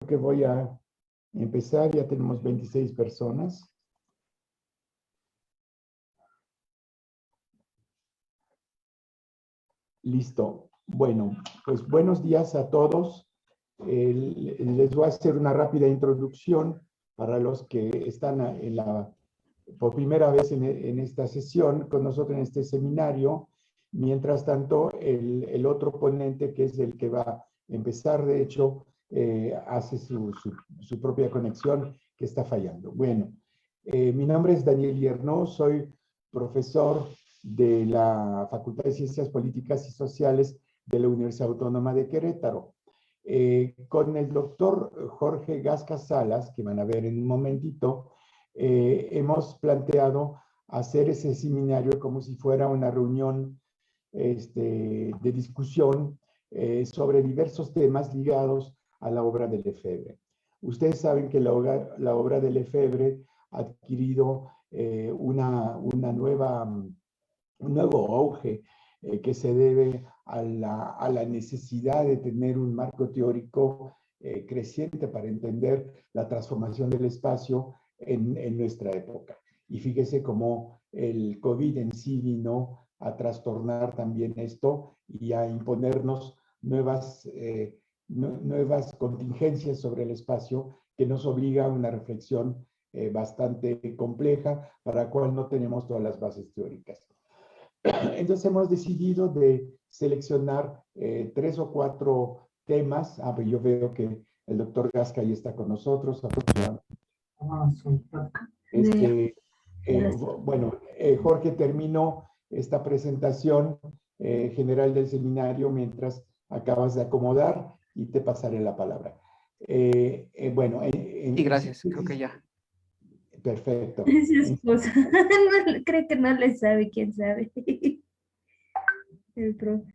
que voy a empezar. Ya tenemos 26 personas. Listo. Bueno, pues buenos días a todos. Les voy a hacer una rápida introducción para los que están por primera vez en esta sesión con nosotros en este seminario. Mientras tanto, el otro ponente, que es el que va a empezar, de hecho, hace su propia conexión que está fallando. Bueno, mi nombre es Daniel Hierno, soy profesor de la Facultad de Ciencias Políticas y Sociales de la Universidad Autónoma de Querétaro. Con el doctor Jorge Gasca Salas, que van a ver en un momentito, hemos planteado hacer ese seminario como si fuera una reunión de discusión sobre diversos temas ligados a la obra de Lefebvre. Ustedes saben que la obra de Lefebvre ha adquirido un nuevo auge que se debe a la necesidad de tener un marco teórico creciente para entender la transformación del espacio en nuestra época. Y fíjese cómo el COVID en sí vino a trastornar también esto y a imponernos nuevas contingencias sobre el espacio que nos obliga a una reflexión bastante compleja para la cual no tenemos todas las bases teóricas. Entonces hemos decidido de seleccionar 3 o 4 temas. Pues yo veo que el doctor Gasca ya está con nosotros. Bueno, Jorge terminó esta presentación general del seminario mientras acabas de acomodar y te pasaré la palabra. Bueno. Sí, gracias, creo que ya. Perfecto. Es su esposa. No, creo que no le sabe, quién sabe. El profe.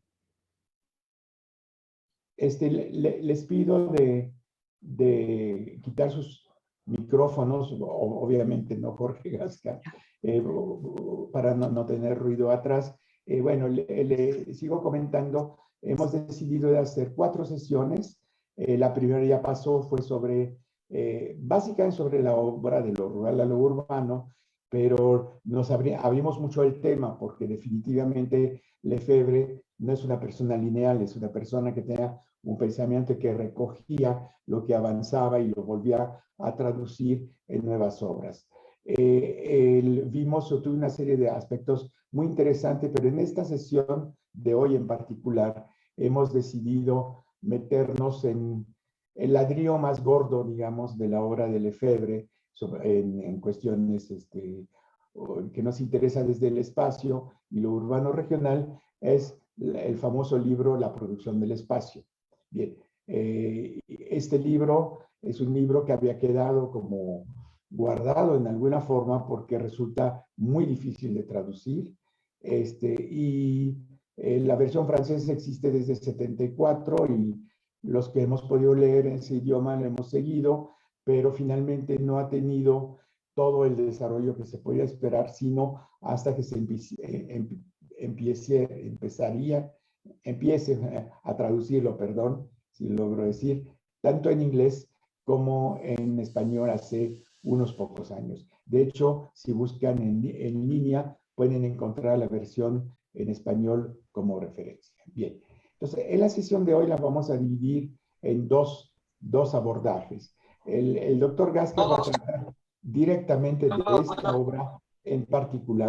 Les pido de quitar sus micrófonos, obviamente no Jorge Gasca, para no tener ruido atrás. Bueno, le sigo comentando. Hemos decidido de hacer 4 sesiones. La primera ya pasó, fue básicamente sobre la obra de lo rural a lo urbano, pero abrimos mucho el tema porque definitivamente Lefebvre no es una persona lineal, es una persona que tenía un pensamiento que recogía lo que avanzaba y lo volvía a traducir en nuevas obras. Vimos una serie de aspectos muy interesantes, pero en esta sesión de hoy en particular hemos decidido meternos en el ladrillo más gordo, digamos, de la obra de Lefebvre en cuestiones que nos interesa desde el espacio y lo urbano regional, es el famoso libro La producción del espacio. Bien, este libro es un libro que había quedado como guardado en alguna forma porque resulta muy difícil de traducir. La versión francesa existe desde el 74 y los que hemos podido leer en ese idioma lo hemos seguido, pero finalmente no ha tenido todo el desarrollo que se podía esperar, sino hasta que se empiece a traducirlo, perdón, si logro decir, tanto en inglés como en español hace unos pocos años. De hecho, si buscan en línea, pueden encontrar la versión en español como referencia. Bien, entonces en la sesión de hoy la vamos a dividir en dos abordajes. El doctor Gasca va a tratar directamente de esta obra en particular.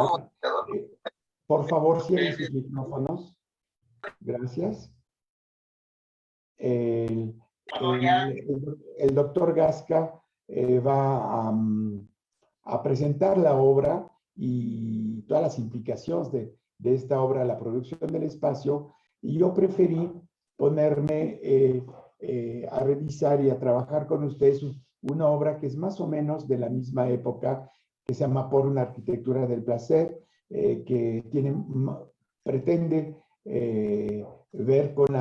Por favor, cierren sus micrófonos. Gracias. El doctor Gasca va a presentar la obra y todas las implicaciones de esta obra, la producción del espacio, y yo preferí ponerme a revisar y a trabajar con ustedes una obra que es más o menos de la misma época, que se llama Por una arquitectura del placer, que pretende ver con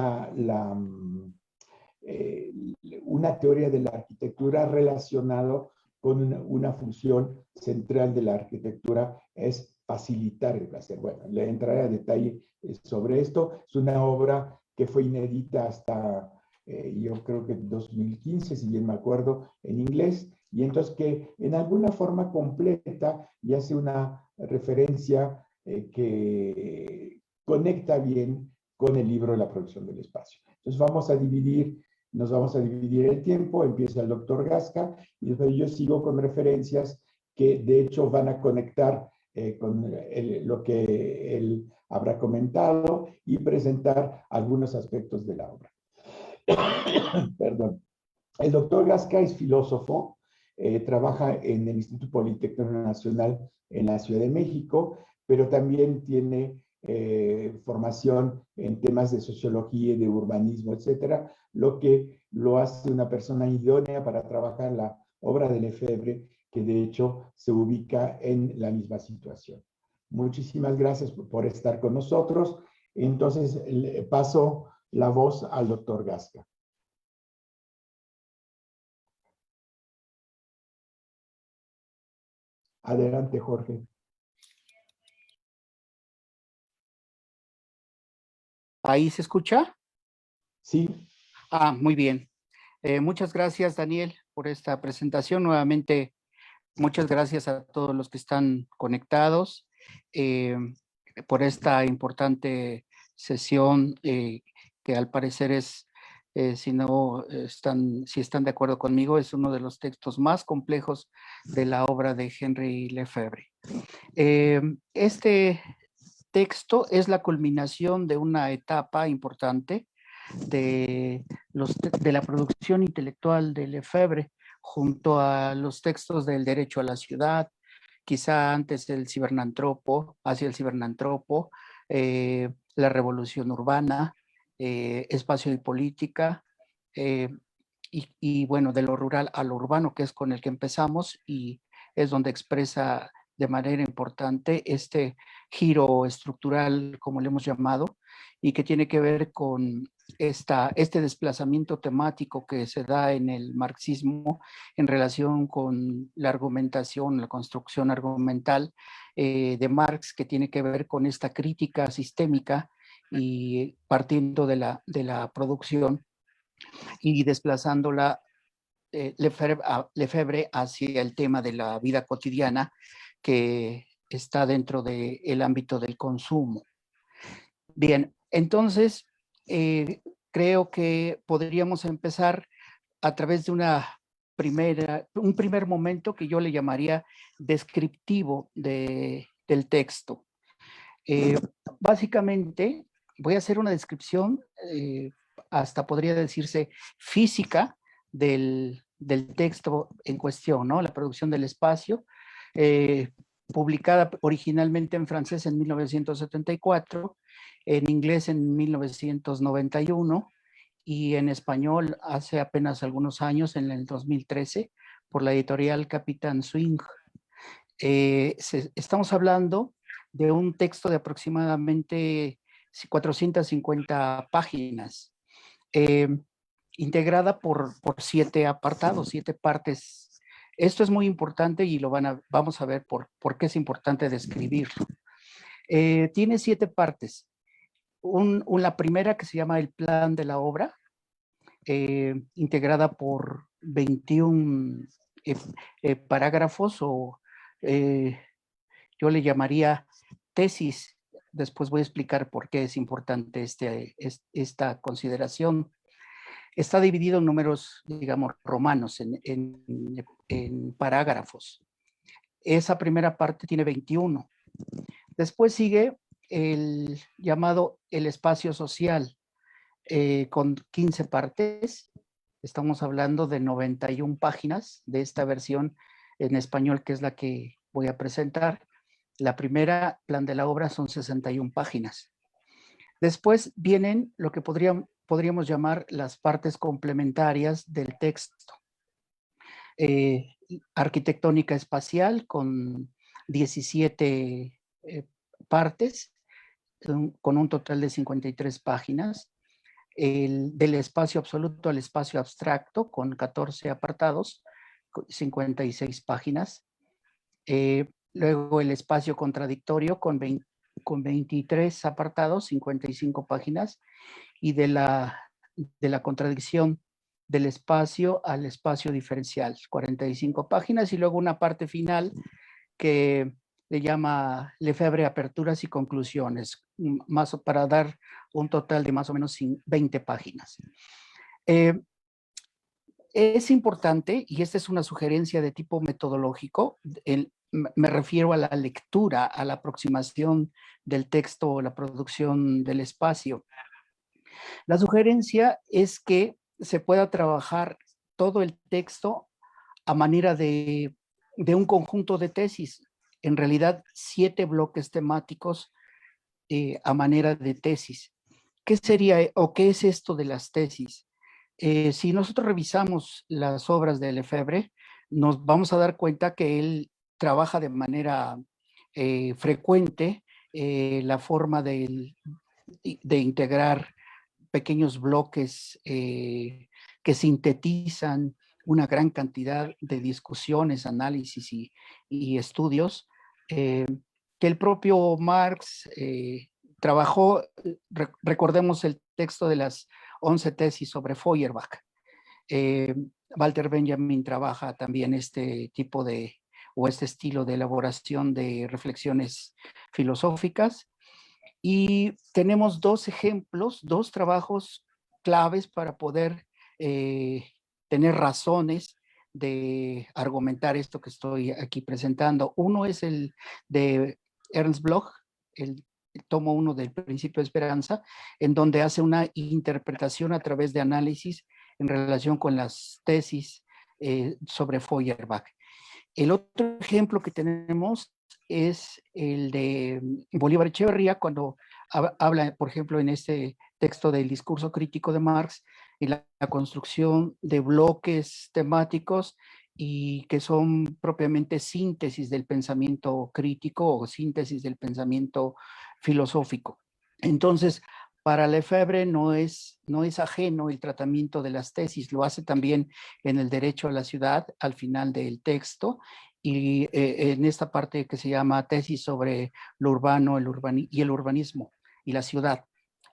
una teoría de la arquitectura relacionado con una función central de la arquitectura, es facilitar el placer. Bueno, le entraré a detalle sobre esto. Es una obra que fue inédita hasta yo creo que 2015, si bien me acuerdo, en inglés, y entonces que en alguna forma completa y hace una referencia que conecta bien con el libro La producción del espacio. Entonces nos vamos a dividir el tiempo, empieza el doctor Gasca y después yo sigo con referencias que de hecho van a conectar con lo que él habrá comentado y presentar algunos aspectos de la obra. Perdón. El doctor Gasca es filósofo, trabaja en el Instituto Politécnico Nacional en la Ciudad de México, pero también tiene formación en temas de sociología y de urbanismo, etcétera, lo que lo hace una persona idónea para trabajar la obra de Lefebvre, que de hecho se ubica en la misma situación. Muchísimas gracias por estar con nosotros. Entonces, le paso la voz al doctor Gasca. Adelante, Jorge. ¿Ahí se escucha? Sí. Ah, muy bien. Muchas gracias, Daniel, por esta presentación. Nuevamente, muchas gracias a todos los que están conectados por esta importante sesión que al parecer es, si están de acuerdo conmigo, es uno de los textos más complejos de la obra de Henry Lefebvre. Este texto es la culminación de una etapa importante de la producción intelectual de Lefebvre, junto a los textos del derecho a la ciudad, quizá antes del cibernantropo, hacia el cibernantropo, la revolución urbana, espacio y política, eh, y bueno, de lo rural a lo urbano, que es con el que empezamos y es donde expresa de manera importante este giro estructural, como le hemos llamado, y que tiene que ver con este desplazamiento temático que se da en el marxismo en relación con la argumentación, la construcción argumental de Marx, que tiene que ver con esta crítica sistémica y partiendo de la producción y desplazándola Lefebvre hacia el tema de la vida cotidiana que está dentro del ámbito del consumo. Bien, entonces creo que podríamos empezar a través de un primer momento que yo le llamaría descriptivo del texto. Básicamente, voy a hacer una descripción, hasta podría decirse física, del texto en cuestión, ¿no? La producción del espacio, publicada originalmente en francés en 1974, en inglés en 1991 y en español hace apenas algunos años, en el 2013, por la editorial Capitán Swing. Estamos hablando de un texto de aproximadamente 450 páginas, integrada por 7 apartados, 7 partes. Esto es muy importante y vamos a ver por qué es importante describirlo. Tiene 7 partes. La primera, que se llama el plan de la obra, integrada por 21 parágrafos o yo le llamaría tesis. Después voy a explicar por qué es importante esta consideración. Está dividido en números, digamos, romanos, en parágrafos. Esa primera parte tiene 21. Después sigue el llamado el espacio social, con 15 partes. Estamos hablando de 91 páginas de esta versión en español, que es la que voy a presentar. La primera, plan de la obra, son 61 páginas. Después vienen lo que podríamos llamar las partes complementarias del texto. Arquitectónica espacial, con 17 partes, con un total de 53 páginas. Del espacio absoluto al espacio abstracto, con 14 apartados, 56 páginas. Luego el espacio contradictorio con 23 apartados, 55 páginas. Y de la de la contradicción del espacio al espacio diferencial, 45 páginas, y luego una parte final que le llama Lefebvre aperturas y conclusiones, más para dar un total de más o menos 20 páginas. Es importante, y esta es una sugerencia de tipo metodológico, me refiero a la lectura, a la aproximación del texto o la producción del espacio. La sugerencia es que se pueda trabajar todo el texto a manera de un conjunto de tesis, en realidad 7 bloques temáticos a manera de tesis. ¿Qué sería o qué es esto de las tesis? Si nosotros revisamos las obras de Lefebvre, nos vamos a dar cuenta que él trabaja de manera frecuente la forma de integrar pequeños bloques que sintetizan una gran cantidad de discusiones, análisis y estudios que el propio Marx trabajó. Recordemos el texto de las 11 tesis sobre Feuerbach. Walter Benjamin trabaja también este tipo o este estilo de elaboración de reflexiones filosóficas. Y tenemos 2 ejemplos, 2 trabajos claves para poder tener razones de argumentar esto que estoy aquí presentando. Uno es el de Ernst Bloch, el tomo 1 del Principio de Esperanza, en donde hace una interpretación a través de análisis en relación con las tesis sobre Feuerbach. El otro ejemplo que tenemos es el de Bolívar Echeverría, cuando habla, por ejemplo, en este texto del discurso crítico de Marx, en la construcción de bloques temáticos y que son propiamente síntesis del pensamiento crítico o síntesis del pensamiento filosófico. Entonces, para Lefebvre no es ajeno el tratamiento de las tesis, lo hace también en el derecho a la ciudad al final del texto, y en esta parte que se llama tesis sobre lo urbano y el urbanismo y la ciudad.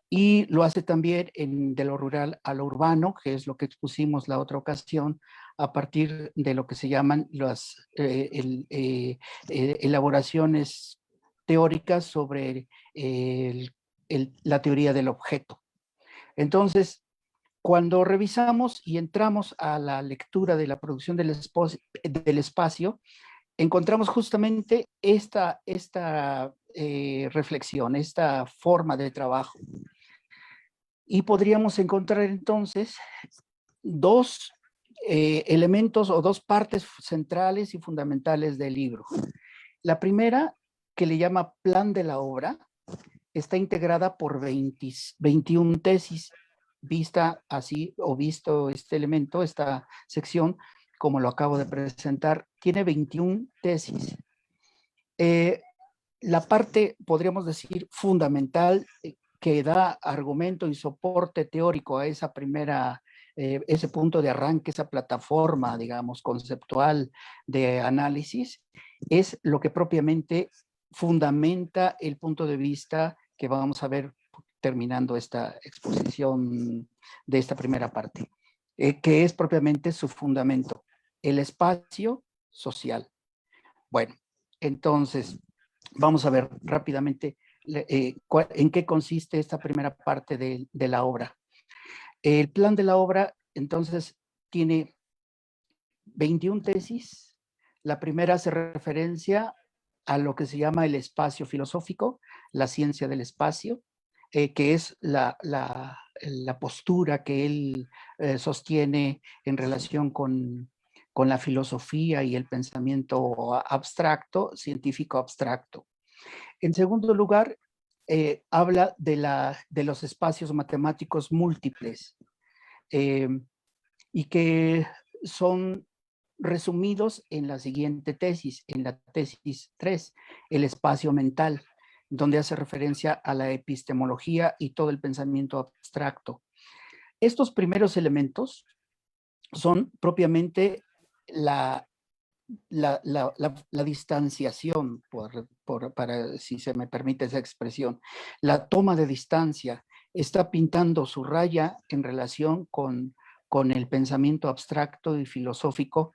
Y lo hace también de lo rural a lo urbano, que es lo que expusimos la otra ocasión, a partir de lo que se llaman las elaboraciones teóricas sobre la teoría del objeto. Entonces, cuando revisamos y entramos a la lectura de la producción del espacio, encontramos justamente esta reflexión, esta forma de trabajo. Y podríamos encontrar entonces 2 elementos o 2 partes centrales y fundamentales del libro. La primera, que le llama plan de la obra, está integrada por 21 tesis, vista así o visto este elemento, esta sección, como lo acabo de presentar, tiene 21 tesis. La parte, podríamos decir, fundamental que da argumento y soporte teórico a esa primera, ese punto de arranque, esa plataforma, digamos, conceptual de análisis, es lo que propiamente fundamenta el punto de vista que vamos a ver terminando esta exposición de esta primera parte, que es propiamente su fundamento, el espacio social. Bueno, entonces, vamos a ver rápidamente en qué consiste esta primera parte de la obra. El plan de la obra, entonces, tiene 21 tesis. La primera hace referencia a lo que se llama el espacio filosófico, la ciencia del espacio, que es la postura que él sostiene en relación con la filosofía y el pensamiento abstracto, científico abstracto. En segundo lugar, habla de los espacios matemáticos múltiples y que son resumidos en la siguiente tesis, en la tesis 3, el espacio mental, donde hace referencia a la epistemología y todo el pensamiento abstracto. Estos primeros elementos son propiamente la distanciación, para, si se me permite esa expresión, la toma de distancia está pintando su raya en relación con el pensamiento abstracto y filosófico,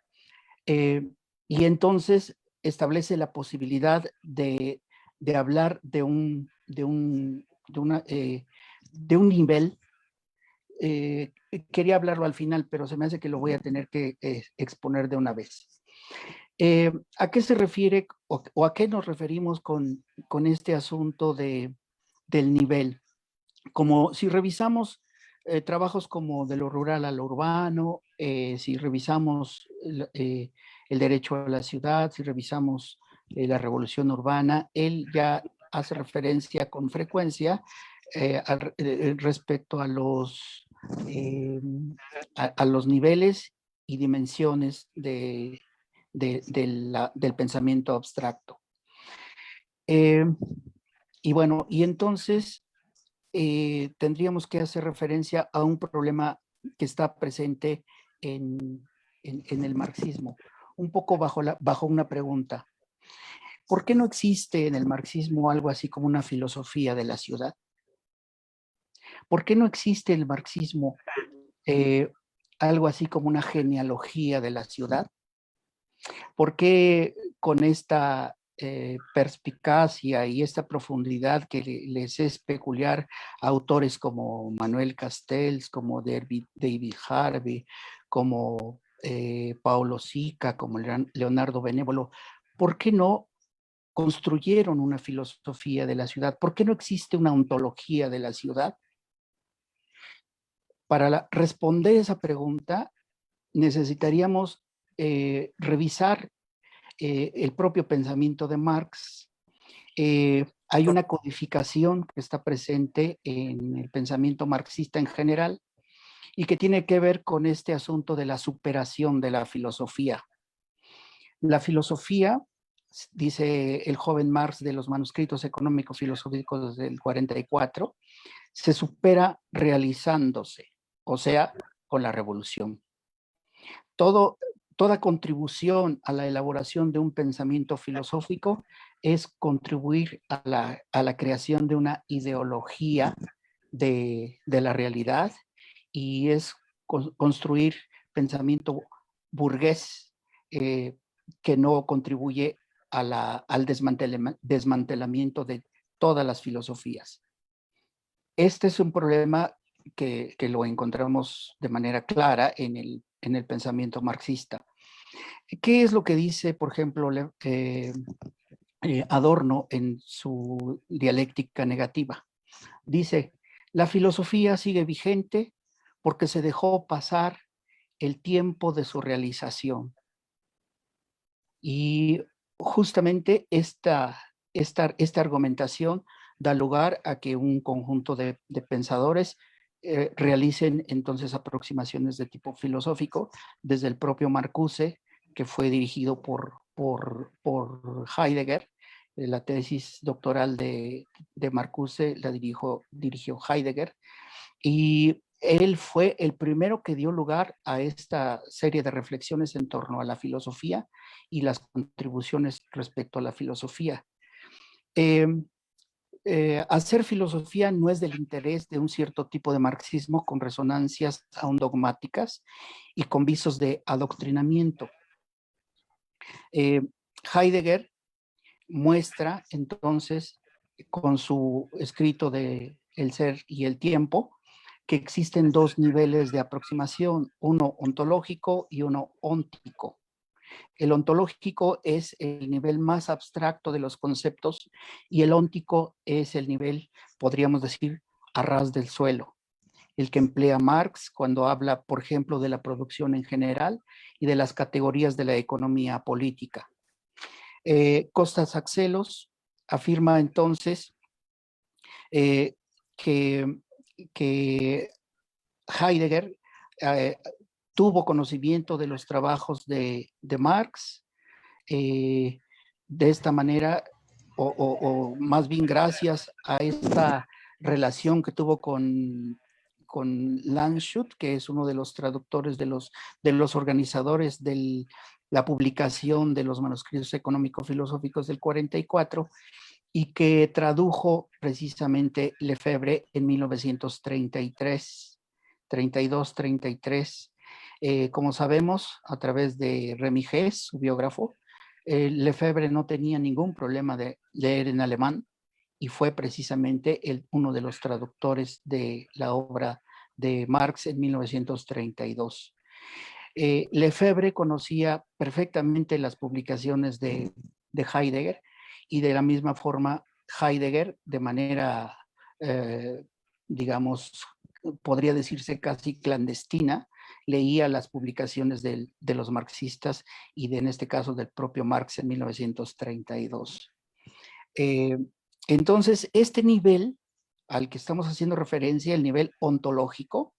y entonces establece la posibilidad de hablar de un nivel. Quería hablarlo al final, pero se me hace que lo voy a tener que exponer de una vez. ¿A qué se refiere o a qué nos referimos con este asunto del nivel? Como si revisamos trabajos como de lo rural a lo urbano, si revisamos el derecho a la ciudad, si revisamos la revolución urbana, él ya hace referencia con frecuencia respecto a los niveles y dimensiones del pensamiento abstracto. Y bueno, y entonces tendríamos que hacer referencia a un problema que está presente en el marxismo, un poco bajo una pregunta. ¿Por qué no existe en el marxismo algo así como una filosofía de la ciudad? ¿Por qué no existe el marxismo algo así como una genealogía de la ciudad? ¿Por qué con esta perspicacia y esta profundidad que les es peculiar a autores como Manuel Castells, como David Harvey, como Paulo Sica, como Leonardo Benévolo, ¿por qué no construyeron una filosofía de la ciudad? ¿Por qué no existe una ontología de la ciudad? Para responder esa pregunta necesitaríamos revisar el propio pensamiento de Marx. Hay una codificación que está presente en el pensamiento marxista en general y que tiene que ver con este asunto de la superación de la filosofía. La filosofía, dice el joven Marx de los manuscritos económico-filosóficos del 44, se supera realizándose, o sea, con la revolución. Toda contribución a la elaboración de un pensamiento filosófico es contribuir a la creación de una ideología de la realidad y es construir pensamiento burgués que no contribuye al desmantelamiento de todas las filosofías. Este es un problema que lo encontramos de manera clara en el pensamiento marxista. ¿Qué es lo que dice, por ejemplo, Adorno en su dialéctica negativa? Dice, la filosofía sigue vigente porque se dejó pasar el tiempo de su realización. Y justamente esta argumentación da lugar a que un conjunto de pensadores realicen entonces aproximaciones de tipo filosófico, desde el propio Marcuse, que fue dirigido por Heidegger. La tesis doctoral de Marcuse la dirigió Heidegger, y él fue el primero que dio lugar a esta serie de reflexiones en torno a la filosofía y las contribuciones respecto a la filosofía. Hacer filosofía no es del interés de un cierto tipo de marxismo con resonancias aún dogmáticas y con visos de adoctrinamiento. Heidegger muestra entonces con su escrito de El ser y el tiempo que existen dos niveles de aproximación, uno ontológico y uno óntico. El ontológico es el nivel más abstracto de los conceptos y el óntico es el nivel, podríamos decir, a ras del suelo, el que emplea Marx cuando habla, por ejemplo, de la producción en general y de las categorías de la economía política. Costas Axelos afirma entonces que Heidegger tuvo conocimiento de los trabajos de Marx, de esta manera, o más bien gracias a esta relación que tuvo con Landshut, que es uno de los traductores de los organizadores de la publicación de los manuscritos económico-filosóficos del 44, y que tradujo precisamente Lefebvre en 1933, 32, 33. Como sabemos, a través de Remy Hess, su biógrafo, Lefebvre no tenía ningún problema de leer en alemán y fue precisamente uno de los traductores de la obra de Marx en 1932. Lefebvre conocía perfectamente las publicaciones de Heidegger y de la misma forma Heidegger, de manera, digamos, podría decirse casi clandestina, leía las publicaciones de los marxistas y en este caso del propio Marx en 1932. Entonces, este nivel al que estamos haciendo referencia, el nivel ontológico,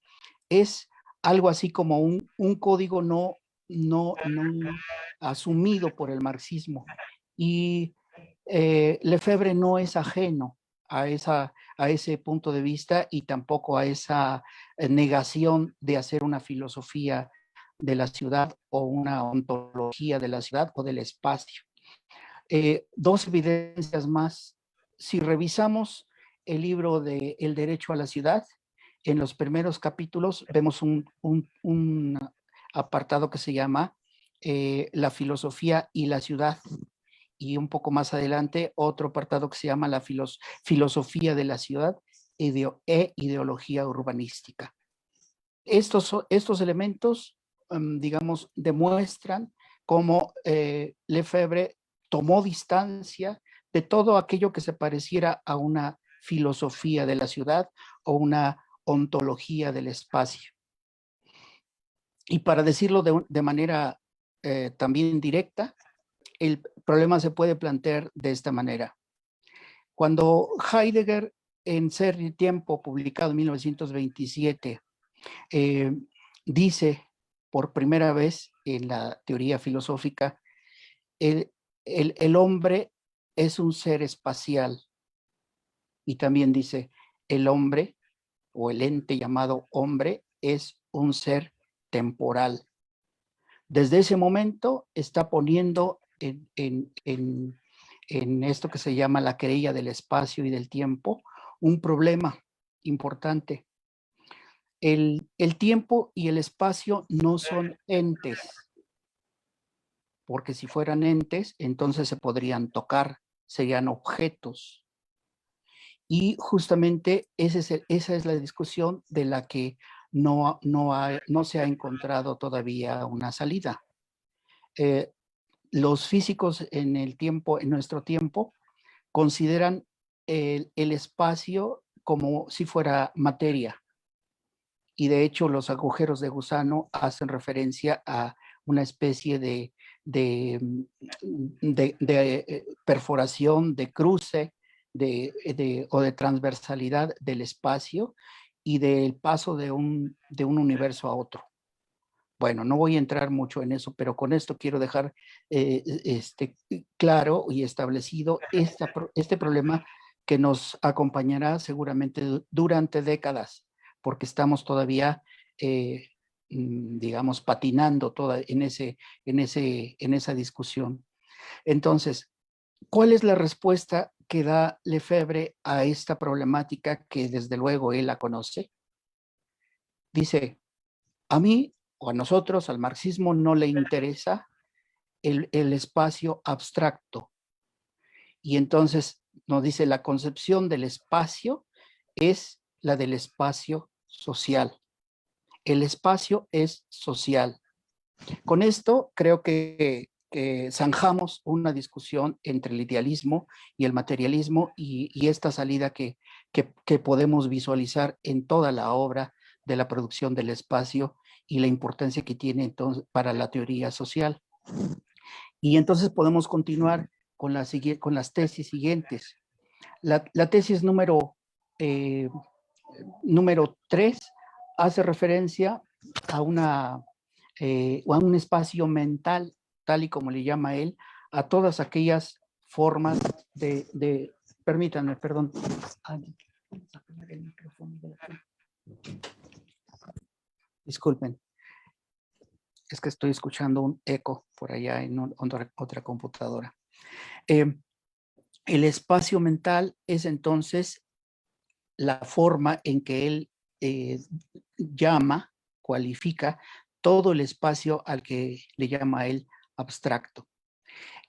es algo así como un código no asumido por el marxismo. Y Lefebvre no es ajeno a ese punto de vista y tampoco a esa negación de hacer una filosofía de la ciudad o una ontología de la ciudad o del espacio. Dos evidencias más. Si revisamos el libro de El derecho a la ciudad, en los primeros capítulos vemos un apartado que se llama La filosofía y la ciudad, y un poco más adelante otro apartado que se llama la filosofía de la ciudad e ideología urbanística. Estos elementos, digamos, demuestran cómo Lefebvre tomó distancia de todo aquello que se pareciera a una filosofía de la ciudad o una ontología del espacio. Y para decirlo de manera también directa, el problema se puede plantear de esta manera. Cuando Heidegger, en Ser y Tiempo, publicado en 1927, dice por primera vez en la teoría filosófica, el hombre es un ser espacial, y también dice, el hombre o el ente llamado hombre es un ser temporal. Desde ese momento está poniendo en esto que se llama la querella del espacio y del tiempo un problema importante. El tiempo y el espacio no son entes, porque si fueran entes, entonces se podrían tocar, serían objetos. Y justamente esa es la discusión de la que no se ha encontrado todavía una salida. Los físicos en nuestro tiempo, consideran el espacio como si fuera materia. Y de hecho los agujeros de gusano hacen referencia a una especie de perforación, de cruce o de transversalidad del espacio y del paso de un universo a otro. Bueno, no voy a entrar mucho en eso, pero con esto quiero dejar claro y establecido este problema que nos acompañará seguramente durante décadas, porque estamos todavía, digamos, patinando en esa discusión. Entonces, ¿cuál es la respuesta que da Lefebvre a esta problemática que desde luego él la conoce? Dice, a mí o a nosotros, al marxismo, no le interesa el espacio abstracto. Y entonces nos dice, la concepción del espacio es la del espacio social. El espacio es social. Con esto creo que zanjamos una discusión entre el idealismo y el materialismo y esta salida que podemos visualizar en toda la obra de la producción del espacio y la importancia que tiene entonces para la teoría social. Y entonces podemos continuar con las tesis siguientes. La tesis número 3 hace referencia a un espacio mental, tal y como le llama él, a todas aquellas formas permítanme, perdón. Disculpen, es que estoy escuchando un eco por allá en otra computadora. El espacio mental es entonces la forma en que él llama, cualifica todo el espacio al que le llama él abstracto.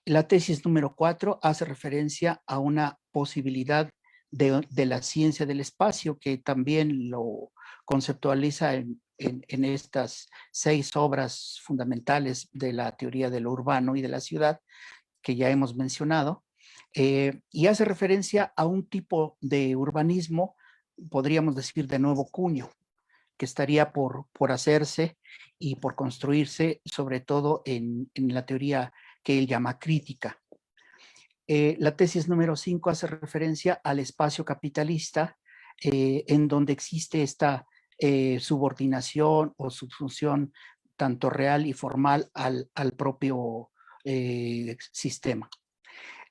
La tesis número 4 hace referencia a una posibilidad de la ciencia del espacio, que también lo conceptualiza en estas 6 obras fundamentales de la teoría de lo urbano y de la ciudad, que ya hemos mencionado, y hace referencia a un tipo de urbanismo, podríamos decir, de nuevo cuño, que estaría por hacerse y por construirse, sobre todo en la teoría que él llama crítica. La tesis número 5 hace referencia al espacio capitalista, en donde existe esta subordinación o subsunción tanto real y formal al propio sistema.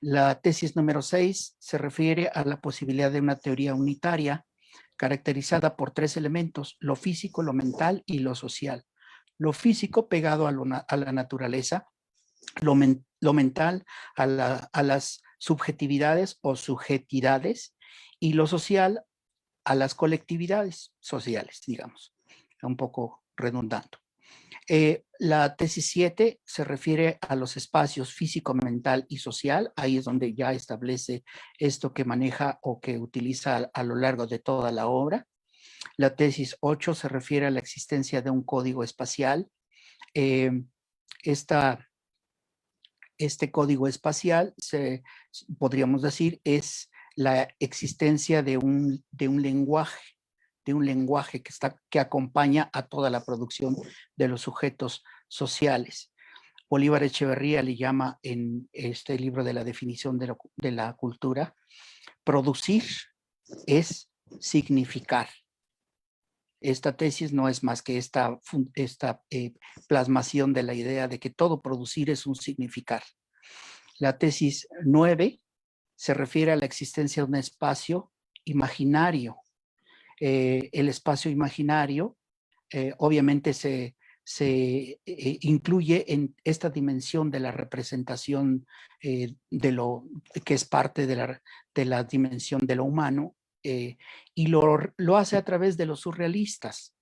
La tesis número 6 se refiere a la posibilidad de una teoría unitaria caracterizada por 3 elementos: lo físico, lo mental y lo social. Lo físico pegado a la naturaleza, lo mental a las subjetividades o subjetidades, y lo social a las colectividades sociales, digamos, un poco redundante. La tesis 7 se refiere a los espacios físico, mental y social. Ahí es donde ya establece esto que maneja o que utiliza a lo largo de toda la obra. La tesis 8 se refiere a la existencia de un código espacial. Este código espacial, podríamos decir, es la existencia de un lenguaje que acompaña a toda la producción de los sujetos sociales. Bolívar Echeverría le llama en este libro de la definición de la cultura: producir es significar. Esta tesis no es más que esta plasmación de la idea de que todo producir es un significar. La tesis 9 se refiere a la existencia de un espacio imaginario. El espacio imaginario obviamente se incluye en esta dimensión de la representación de lo que es parte de la dimensión de lo humano, y lo hace a través de los surrealistas.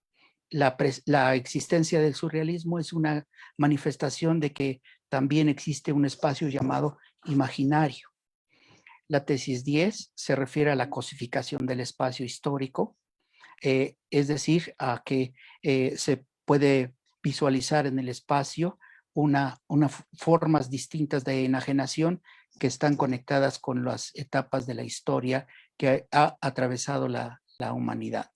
La existencia del surrealismo es una manifestación de que también existe un espacio llamado imaginario. La tesis 10 se refiere a la cosificación del espacio histórico, es decir, a que se puede visualizar en el espacio unas formas distintas de enajenación que están conectadas con las etapas de la historia que ha atravesado la humanidad.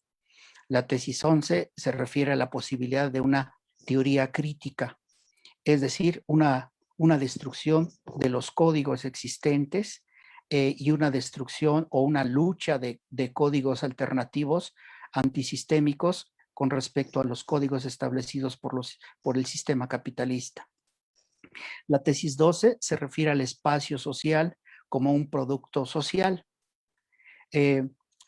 La tesis 11 se refiere a la posibilidad de una teoría crítica, es decir, una destrucción de los códigos existentes y una destrucción o una lucha de códigos alternativos antisistémicos con respecto a los códigos establecidos por el sistema capitalista. La tesis 12 se refiere al espacio social como un producto social.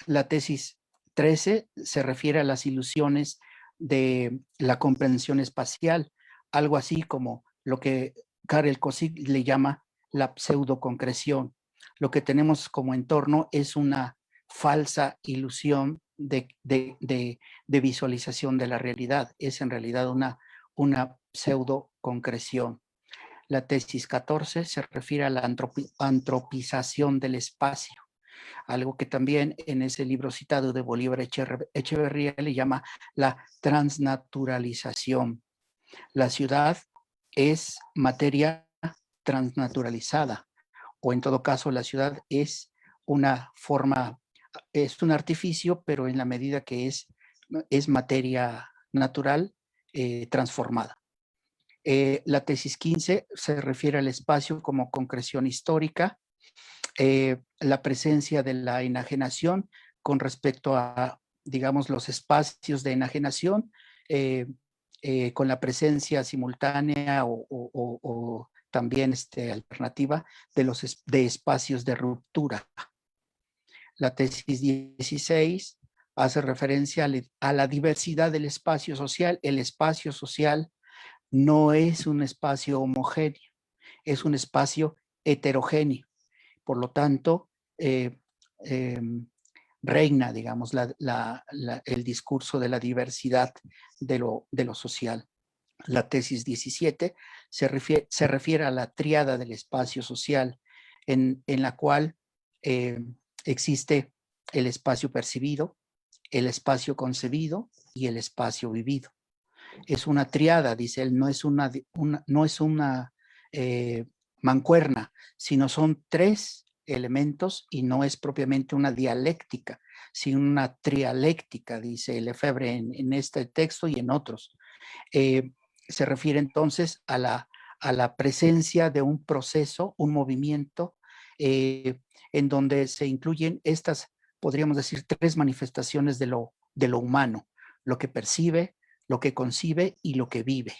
La tesis 13 se refiere a las ilusiones de la comprensión espacial, algo así como lo que Karel Kossig le llama la pseudoconcreción. Lo que tenemos como entorno es una falsa ilusión de visualización de la realidad. Es en realidad una pseudoconcreción. La tesis 14 se refiere a la antropización del espacio, algo que también en ese libro citado de Bolívar Echeverría le llama la transnaturalización. La ciudad es materia transnaturalizada, o en todo caso la ciudad es una forma, es un artificio, pero en la medida que es materia natural transformada. La tesis 15 se refiere al espacio como concreción histórica, la presencia de la enajenación con respecto a, digamos, los espacios de enajenación, con la presencia simultánea o también alternativa de espacios de ruptura. La tesis 16 hace referencia a la diversidad del espacio social. El espacio social no es un espacio homogéneo, es un espacio heterogéneo, por lo tanto, reina, digamos, el discurso de la diversidad de lo social. La tesis 17 se refiere a la tríada del espacio social, en la cual existe el espacio percibido, el espacio concebido y el espacio vivido. Es una triada, dice él, no es una mancuerna, sino son tres elementos y no es propiamente una dialéctica, sino una trialéctica, dice Lefebvre en este texto y en otros. Se refiere entonces a la presencia de un proceso, un movimiento, en donde se incluyen estas, podríamos decir, tres manifestaciones de lo humano: lo que percibe, lo que concibe y lo que vive.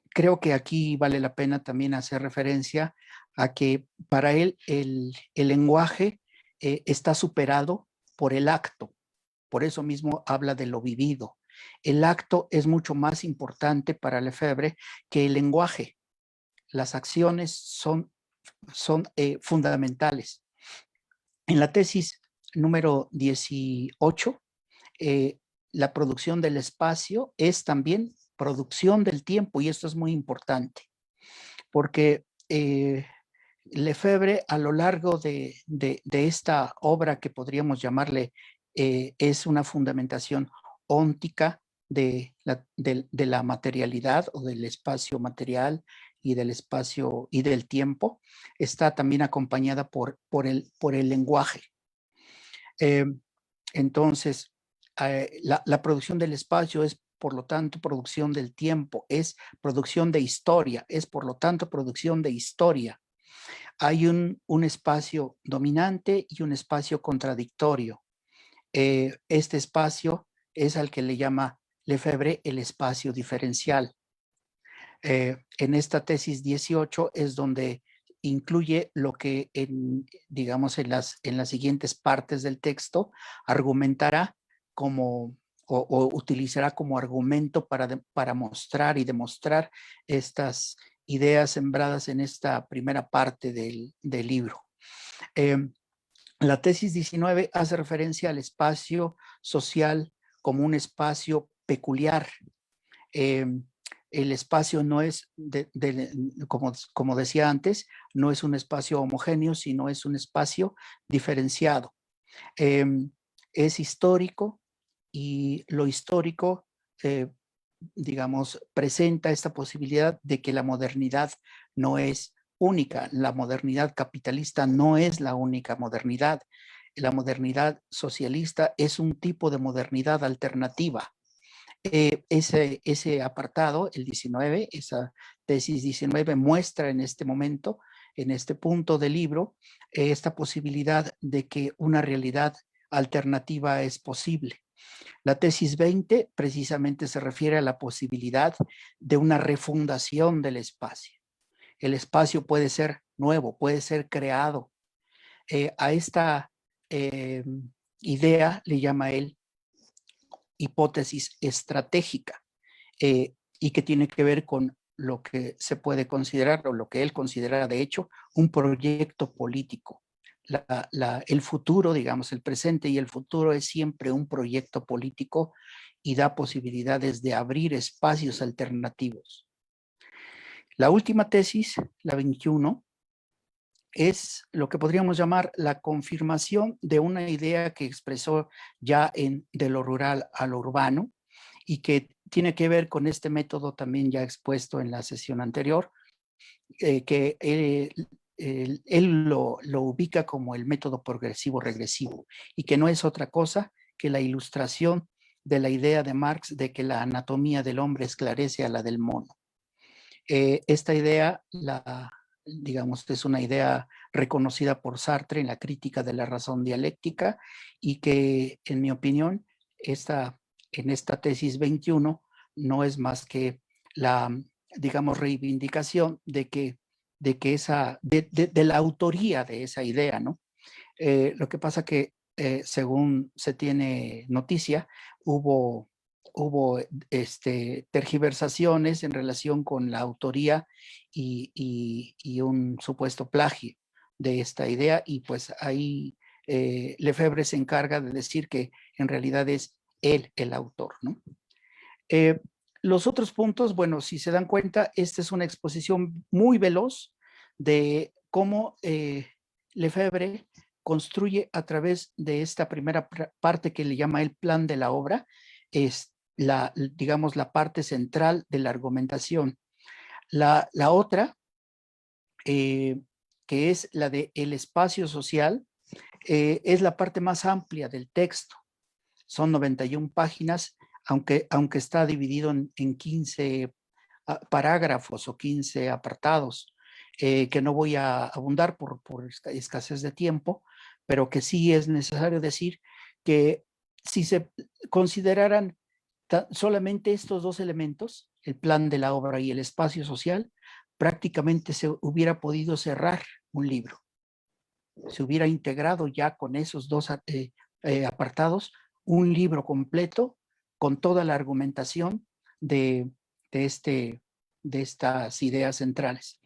Creo que aquí vale la pena también hacer referencia a que para él el lenguaje está superado por el acto. Por eso mismo habla de lo vivido. El acto es mucho más importante para Lefebvre que el lenguaje. Las acciones son fundamentales. En la tesis número 18, la producción del espacio es también producción del tiempo, y esto es muy importante, porque Lefebvre, a lo largo de esta obra, que podríamos llamarle, es una fundamentación óntica de la materialidad o del espacio material y del espacio y del tiempo, está también acompañada por el lenguaje. Entonces, la producción del espacio es, por lo tanto, producción del tiempo, es producción de historia, es, por lo tanto, producción de historia. Hay un espacio dominante y un espacio contradictorio. Este espacio es al que le llama Lefebvre el espacio diferencial. En esta tesis 18 es donde incluye lo que, digamos, en las siguientes partes del texto argumentará como o utilizará como argumento para mostrar y demostrar estas ideas sembradas en esta primera parte del libro. La tesis 19 hace referencia al espacio social como un espacio peculiar. El espacio no es, como decía antes, no es un espacio homogéneo, sino es un espacio diferenciado. Es histórico, y lo histórico, digamos, presenta esta posibilidad de que la modernidad no es única. La modernidad capitalista no es la única modernidad. La modernidad socialista es un tipo de modernidad alternativa. Ese apartado, el 19, esa tesis 19, muestra en este momento, en este punto del libro, esta posibilidad de que una realidad alternativa es posible. La tesis 20 precisamente se refiere a la posibilidad de una refundación del espacio. El espacio puede ser nuevo, puede ser creado. A esta idea le llama él hipótesis estratégica, y que tiene que ver con lo que se puede considerar, o lo que él considera de hecho, un proyecto político. El futuro, digamos, el presente y el futuro es siempre un proyecto político y da posibilidades de abrir espacios alternativos. La última tesis, la 21, es lo que podríamos llamar la confirmación de una idea que expresó ya de lo rural a lo urbano, y que tiene que ver con este método también ya expuesto en la sesión anterior, que él lo ubica como el método progresivo-regresivo, y que no es otra cosa que la ilustración de la idea de Marx de que la anatomía del hombre esclarece a la del mono. Esta idea, digamos, es una idea reconocida por Sartre en la crítica de la razón dialéctica, y que, en mi opinión, en esta tesis 21 no es más que la, digamos, reivindicación de la autoría de esa idea, ¿no? Lo que pasa que, según se tiene noticia, hubo tergiversaciones en relación con la autoría y un supuesto plagio. de esta idea, y pues ahí Lefebvre se encarga de decir que en realidad es él el autor, ¿no? Los otros puntos, bueno, si se dan cuenta, esta es una exposición muy veloz de cómo Lefebvre construye a través de esta primera parte que le llama el plan de la obra, es digamos, la parte central de la argumentación. La otra, que es la de el espacio social, es la parte más amplia del texto. Son 91 páginas, aunque está dividido en 15 parágrafos o 15 apartados, que no voy a abundar por escasez de tiempo, pero que sí es necesario decir que si se consideraran solamente estos dos elementos, el plan de la obra y el espacio social, prácticamente se hubiera podido cerrar un libro. Se hubiera integrado ya con esos dos apartados un libro completo con toda la argumentación de estas ideas centrales,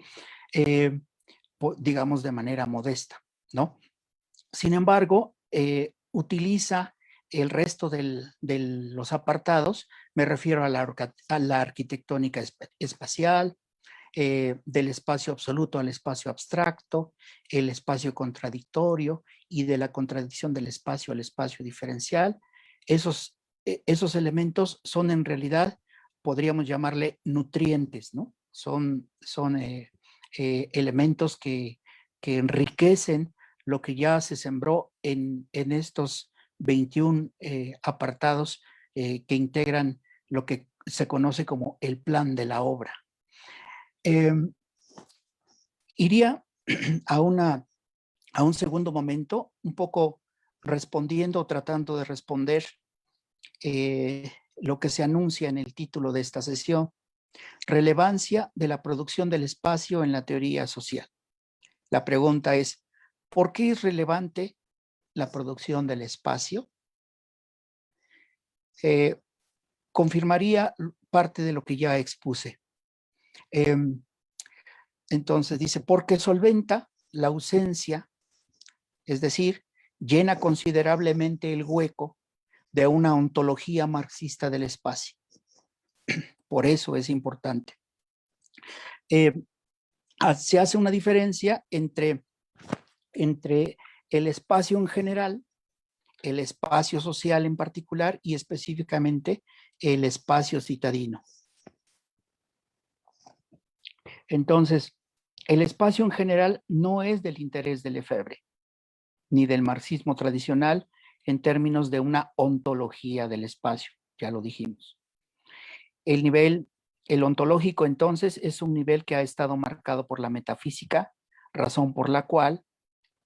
digamos de manera modesta, ¿no? Sin embargo, utiliza el resto de los apartados, me refiero a la arquitectónica espacial, del espacio absoluto al espacio abstracto, el espacio contradictorio y de la contradicción del espacio al espacio diferencial. Esos elementos son en realidad, podríamos llamarle nutrientes, ¿no? Son elementos que enriquecen lo que ya se sembró en estos 21 apartados que integran lo que se conoce como el plan de la obra. Iría a un segundo momento, un poco respondiendo o tratando de responder lo que se anuncia en el título de esta sesión: relevancia de la producción del espacio en la teoría social. La pregunta es, ¿por qué es relevante la producción del espacio? Confirmaría parte de lo que ya expuse. Entonces dice, porque solventa la ausencia, es decir, llena considerablemente el hueco de una ontología marxista del espacio. Por eso es importante. Se hace una diferencia entre el espacio en general, el espacio social en particular y específicamente el espacio citadino. Entonces, el espacio en general no es del interés de Lefebvre, ni del marxismo tradicional en términos de una ontología del espacio, ya lo dijimos. El ontológico, entonces, es un nivel que ha estado marcado por la metafísica, razón por la cual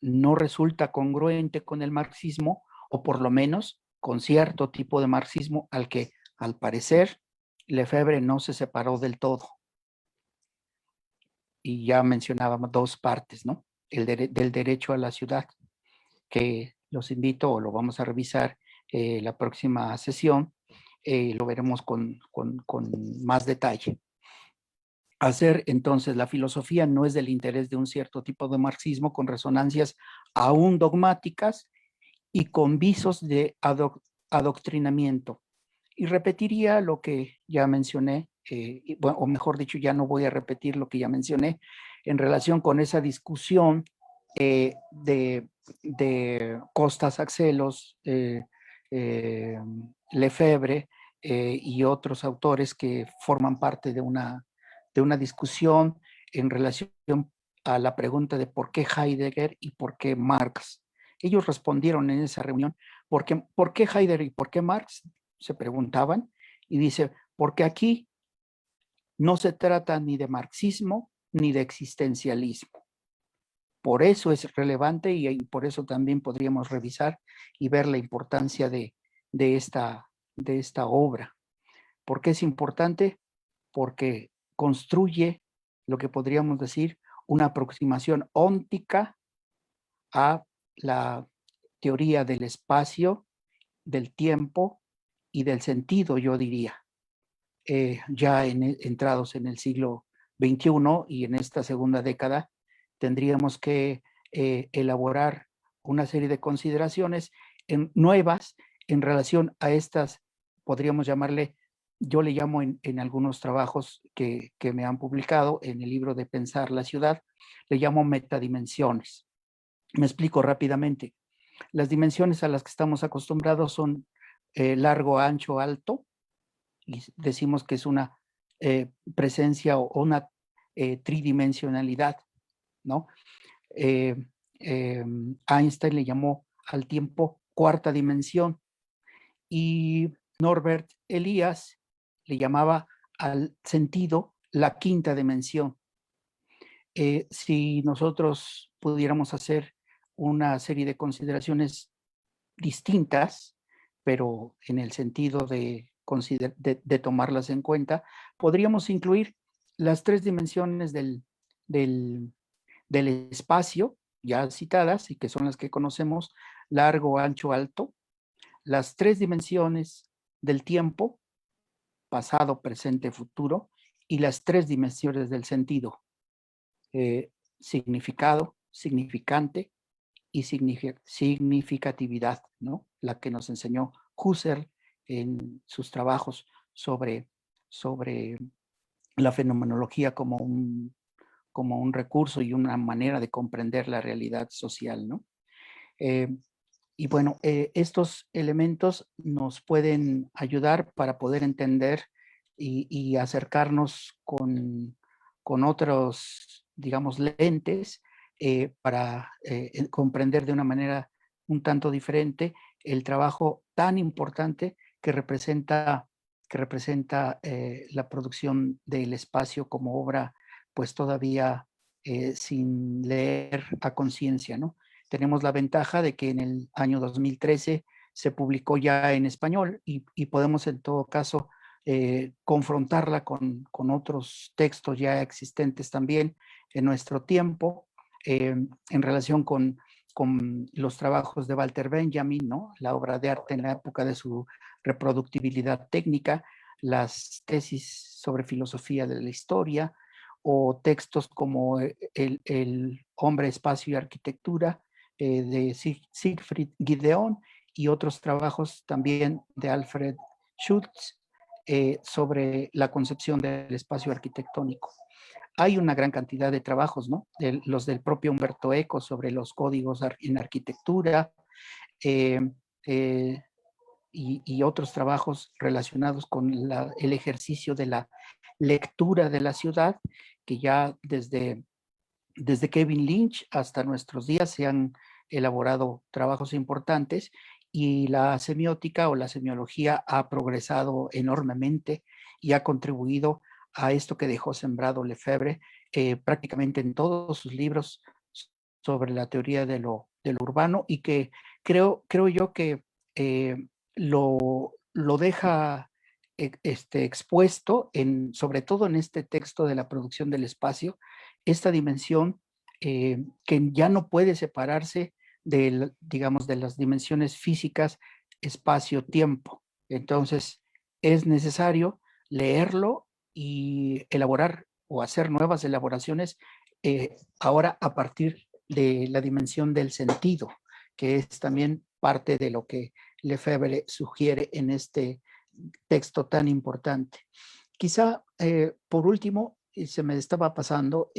no resulta congruente con el marxismo, o por lo menos con cierto tipo de marxismo al que, al parecer, Lefebvre no se separó del todo. Y ya mencionábamos dos partes, ¿no? Del derecho a la ciudad, que los invito, o lo vamos a revisar la próxima sesión, lo veremos con más detalle. Hacer entonces la filosofía no es del interés de un cierto tipo de marxismo con resonancias aún dogmáticas y con visos de adoctrinamiento. Y repetiría lo que ya mencioné, o mejor dicho, ya no voy a repetir lo que ya mencioné en relación con esa discusión de Costas Axelos, Lefebvre y otros autores que forman parte de una discusión en relación a la pregunta de por qué Heidegger y por qué Marx. Ellos respondieron en esa reunión, ¿por qué Heidegger y por qué Marx? Se preguntaban, y dice, porque aquí no se trata ni de marxismo ni de existencialismo. Por eso es relevante y por eso también podríamos revisar y ver la importancia de esta obra. ¿Por qué es importante? Porque construye lo que podríamos decir una aproximación óntica a la teoría del espacio, del tiempo y del sentido, yo diría. Ya entrados en el siglo XXI y en esta segunda década, tendríamos que elaborar una serie de consideraciones nuevas en relación a estas, podríamos llamarle, yo le llamo en algunos trabajos que me han publicado en el libro de Pensar la Ciudad, le llamo metadimensiones. Me explico rápidamente. Las dimensiones a las que estamos acostumbrados son largo, ancho, alto, y decimos que es una presencia o una tridimensionalidad, ¿no? Einstein le llamó al tiempo cuarta dimensión y Norbert Elias le llamaba al sentido la quinta dimensión. Si nosotros pudiéramos hacer una serie de consideraciones distintas, pero en el sentido de tomarlas en cuenta, podríamos incluir las tres dimensiones del espacio, ya citadas, y que son las que conocemos, largo, ancho, alto, las tres dimensiones del tiempo, pasado, presente, futuro, y las tres dimensiones del sentido, significado, significante y significatividad, ¿no? La que nos enseñó Husserl en sus trabajos sobre la fenomenología como un recurso y una manera de comprender la realidad social, ¿no? Y bueno, estos elementos nos pueden ayudar para poder entender y acercarnos con otros, digamos, lentes para comprender de una manera un tanto diferente el trabajo tan importante que representa la producción del espacio como obra, pues todavía sin leer a conciencia, ¿no? Tenemos la ventaja de que en el año 2013 se publicó ya en español y podemos en todo caso confrontarla con otros textos ya existentes también en nuestro tiempo en relación con los trabajos de Walter Benjamin, ¿no? La obra de arte en la época de su reproductibilidad técnica, las tesis sobre filosofía de la historia o textos como el hombre, espacio y arquitectura de Siegfried Gideon y otros trabajos también de Alfred Schultz sobre la concepción del espacio arquitectónico. Hay una gran cantidad de trabajos, ¿no? Los del propio Humberto Eco sobre los códigos en arquitectura eh, eh, y otros trabajos relacionados con el ejercicio de la lectura de la ciudad, que ya desde Kevin Lynch hasta nuestros días se han elaborado trabajos importantes y la semiótica o la semiología ha progresado enormemente y ha contribuido a esto que dejó sembrado Lefebvre prácticamente en todos sus libros sobre la teoría de lo urbano y que creo yo que lo deja expuesto sobre todo en este texto de la producción del espacio, esta dimensión que ya no puede separarse digamos, de las dimensiones físicas, espacio-tiempo. Entonces, es necesario leerlo y elaborar o hacer nuevas elaboraciones ahora a partir de la dimensión del sentido, que es también parte de lo que Lefebvre sugiere en este texto tan importante. Quizá, por último, se me estaba pasando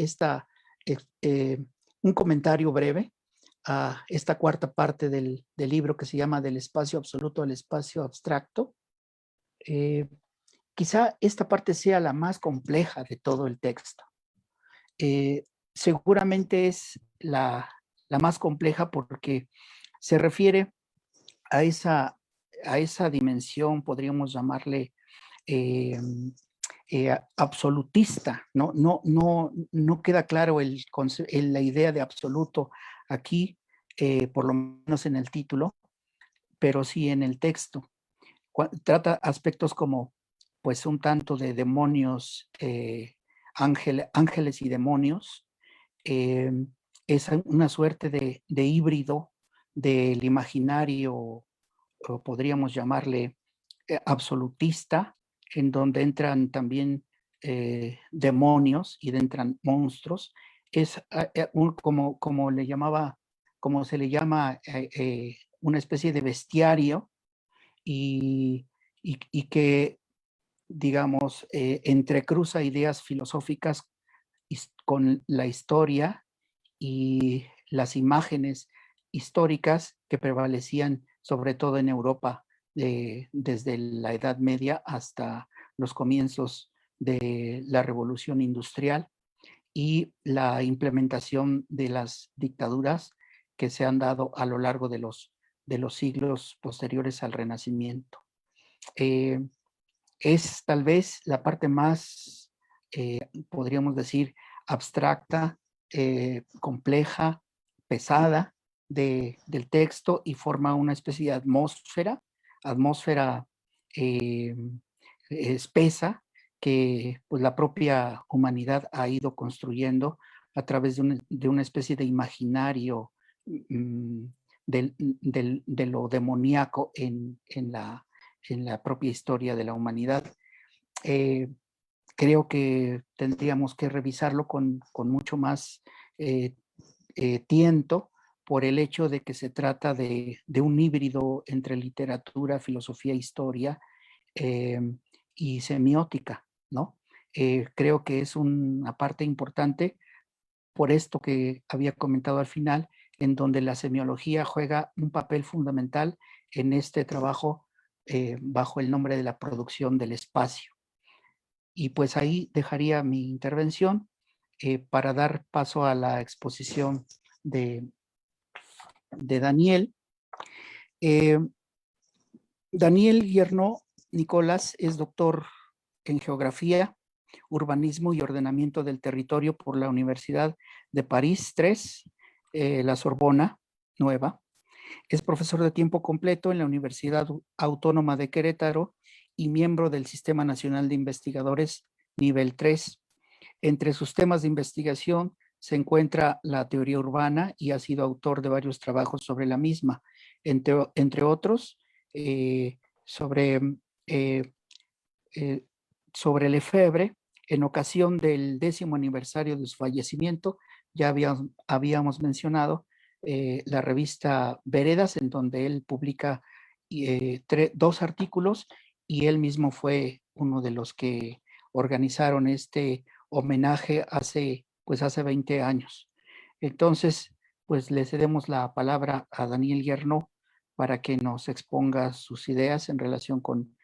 un comentario breve a esta cuarta parte del libro que se llama Del espacio absoluto al espacio abstracto. Quizá esta parte sea la más compleja de todo el texto. Seguramente es la más compleja porque se refiere a esa dimensión, podríamos llamarle absolutista, no queda claro la idea de absoluto aquí, por lo menos en el título, pero sí en el texto. Trata aspectos como, pues, un tanto de demonios, ángeles y demonios. Es una suerte de híbrido del imaginario, o podríamos llamarle absolutista, en donde entran también demonios y entran monstruos, es como se le llama, una especie de bestiario y que, digamos, entrecruza ideas filosóficas con la historia y las imágenes históricas que prevalecían sobre todo en Europa desde la Edad Media hasta los comienzos de la Revolución Industrial y la implementación de las dictaduras que se han dado a lo largo de los siglos posteriores al Renacimiento. Es tal vez la parte más, podríamos decir, abstracta, compleja, pesada del texto y forma una especie de atmósfera espesa que pues, la propia humanidad ha ido construyendo a través de una especie de imaginario de lo demoníaco en la propia historia de la humanidad. Creo que tendríamos que revisarlo con mucho más tiento por el hecho de que se trata de un híbrido entre literatura, filosofía, historia y semiótica, ¿no? Creo que es una parte importante por esto que había comentado al final, en donde la semiología juega un papel fundamental en este trabajo bajo el nombre de la producción del espacio. Y pues ahí dejaría mi intervención para dar paso a la exposición de Daniel. Daniel Guillerno Nicolás es doctor en Geografía, Urbanismo y Ordenamiento del Territorio por la Universidad de París III, la Sorbona Nueva. Es profesor de tiempo completo en la Universidad Autónoma de Querétaro y miembro del Sistema Nacional de Investigadores Nivel 3. Entre sus temas de investigación se encuentra la teoría urbana y ha sido autor de varios trabajos sobre la misma, entre otros sobre Lefebvre. En ocasión del 10º aniversario de su fallecimiento, ya habíamos mencionado la revista Veredas, en donde él publica 2 artículos y él mismo fue uno de los que organizaron este homenaje hace 20 años. Entonces, pues le cedemos la palabra a Daniel Guillerno para que nos exponga sus ideas en relación con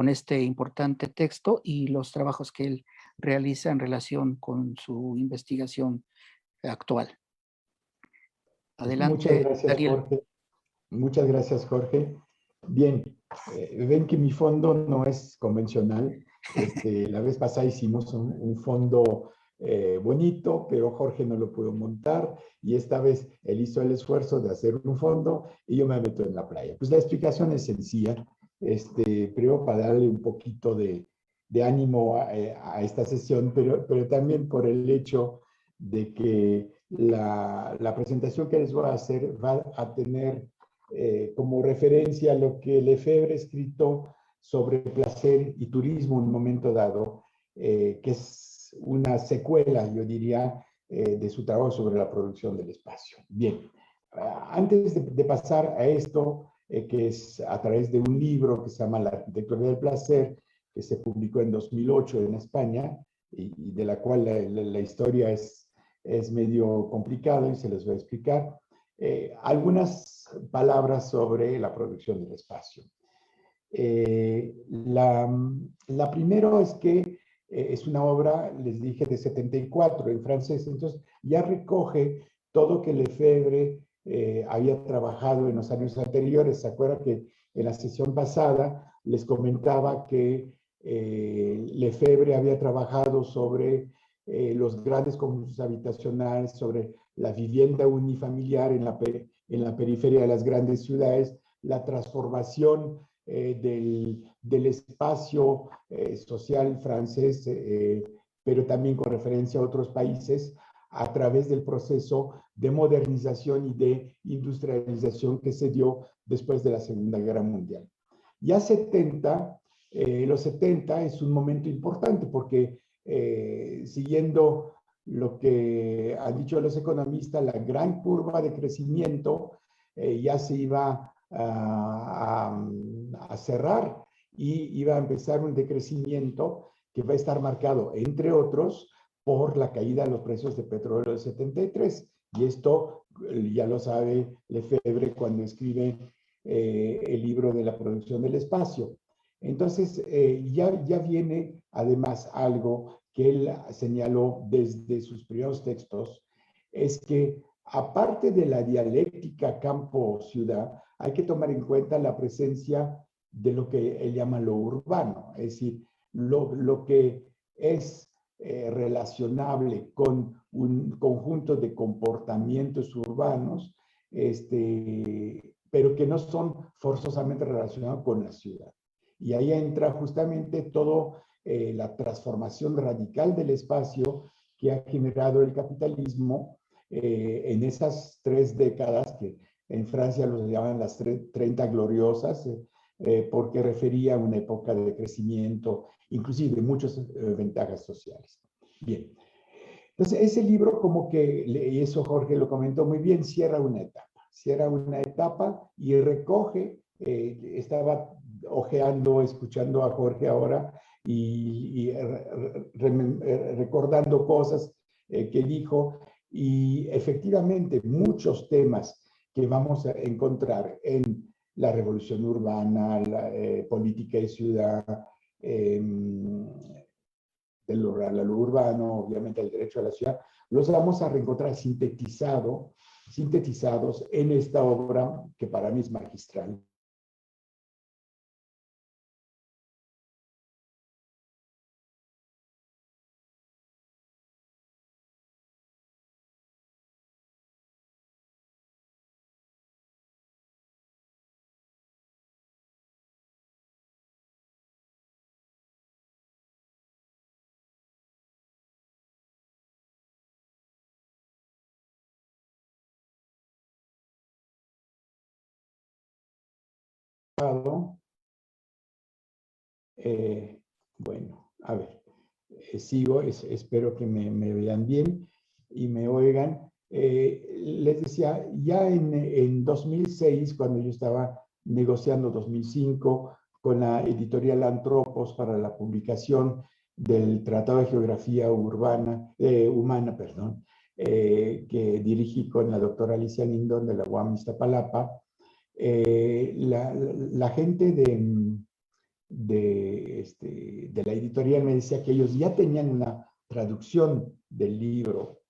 este importante texto y los trabajos que él realiza en relación con su investigación actual. Adelante, muchas gracias, Daniel. Jorge. Muchas gracias, Jorge. Bien, ven que mi fondo no es convencional. La vez pasada hicimos un fondo bonito, pero Jorge no lo pudo montar y esta vez él hizo el esfuerzo de hacer un fondo y yo me meto en la playa. Pues la explicación es sencilla, primero para darle un poquito de ánimo a esta sesión, pero también por el hecho de que la presentación que les voy a hacer va a tener como referencia lo que Lefebvre escrito sobre placer y turismo en un momento dado, que es una secuela, yo diría, de su trabajo sobre la producción del espacio. Bien, antes de pasar a esto, que es a través de un libro que se llama La arquitectura del placer, que se publicó en 2008 en España, y de la cual la historia es medio complicada y se les voy a explicar. Algunas palabras sobre la producción del espacio. La primera es que es una obra, les dije, de 74 en francés, entonces ya recoge todo que Lefebvre había trabajado en los años anteriores. ¿Se acuerdan que en la sesión pasada les comentaba que Lefebvre había trabajado sobre los grandes conjuntos habitacionales, sobre la vivienda unifamiliar en la periferia de las grandes ciudades, la transformación del espacio social francés, pero también con referencia a otros países, a través del proceso de modernización y de industrialización que se dio después de la Segunda Guerra Mundial. Ya los 70 es un momento importante porque siguiendo lo que han dicho los economistas, la gran curva de crecimiento ya se iba a cerrar y iba a empezar un decrecimiento que va a estar marcado, entre otros, por la caída de los precios de petróleo del 73. Y esto ya lo sabe Lefebvre cuando escribe el libro de la producción del espacio. Entonces, ya viene además algo que él señaló desde sus primeros textos, es que aparte de la dialéctica campo-ciudad, hay que tomar en cuenta la presencia de lo que él llama lo urbano, es decir, lo que es relacionable con un conjunto de comportamientos urbanos, pero que no son forzosamente relacionados con la ciudad. Y ahí entra justamente todo la transformación radical del espacio que ha generado el capitalismo en esas 3 décadas que en Francia los llaman las 30 gloriosas, porque refería a una época de crecimiento, inclusive muchas ventajas sociales. Bien, entonces ese libro como que, y eso Jorge lo comentó muy bien, cierra una etapa y recoge, estaba ojeando, escuchando a Jorge ahora y recordando cosas que dijo, y efectivamente muchos temas que vamos a encontrar en la revolución urbana, la política de ciudad, del rural a lo urbano, obviamente el derecho a la ciudad, los vamos a reencontrar sintetizados en esta obra que para mí es magistral. Bueno, a ver, sigo, espero que me vean bien y me oigan. Les decía, ya en 2006, cuando yo estaba negociando 2005 con la editorial Antropos para la publicación del Tratado de Geografía Humana, que dirigí con la doctora Alicia Lindon de la UAM Iztapalapa, la gente de la editorial me decía que ellos ya tenían una traducción del libro,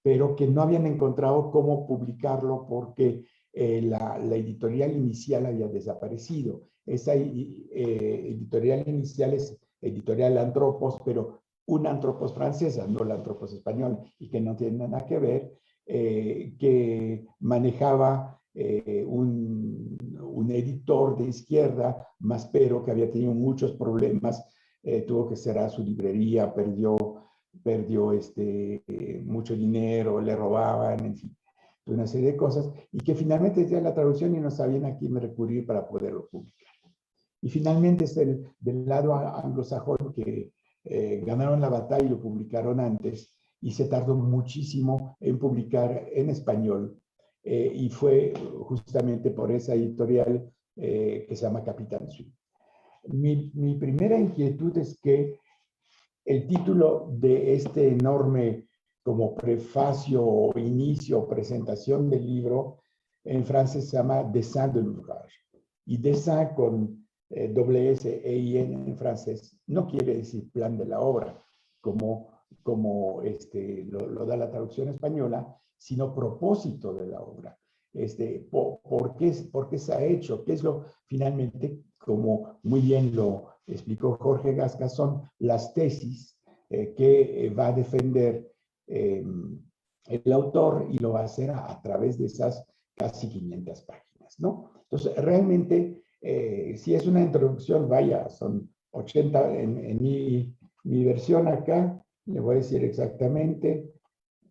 pero que no habían encontrado cómo publicarlo porque la editorial inicial había desaparecido. Esa editorial inicial es editorial Antropos, pero una Antropos francesa, no la Antropos española, y que no tiene nada que ver, que manejaba un editor de izquierda, Maspero, que había tenido muchos problemas, tuvo que cerrar su librería, perdió mucho dinero, le robaban, en fin, una serie de cosas, y que finalmente hacían la traducción y no sabían a quién recurrir para poderlo publicar. Y finalmente es del lado anglosajón que ganaron la batalla y lo publicaron antes, y se tardó muchísimo en publicar en español, y fue justamente por esa editorial que se llama Capitán Swing. Mi primera inquietud es que el título de este enorme como prefacio o inicio o presentación del libro en francés se llama Dessin de l'ouvrage. Y dessin con doble S, E, I, N en francés no quiere decir plan de la obra, como lo da la traducción española, sino propósito de la obra. ¿Por qué se ha hecho? ¿Qué es lo finalmente, como muy bien lo explicó Jorge Gasca, son las tesis que va a defender el autor y lo va a hacer a través de esas casi 500 páginas, ¿no? Entonces, realmente, si es una introducción, vaya, son 80, en mi versión acá, le voy a decir exactamente,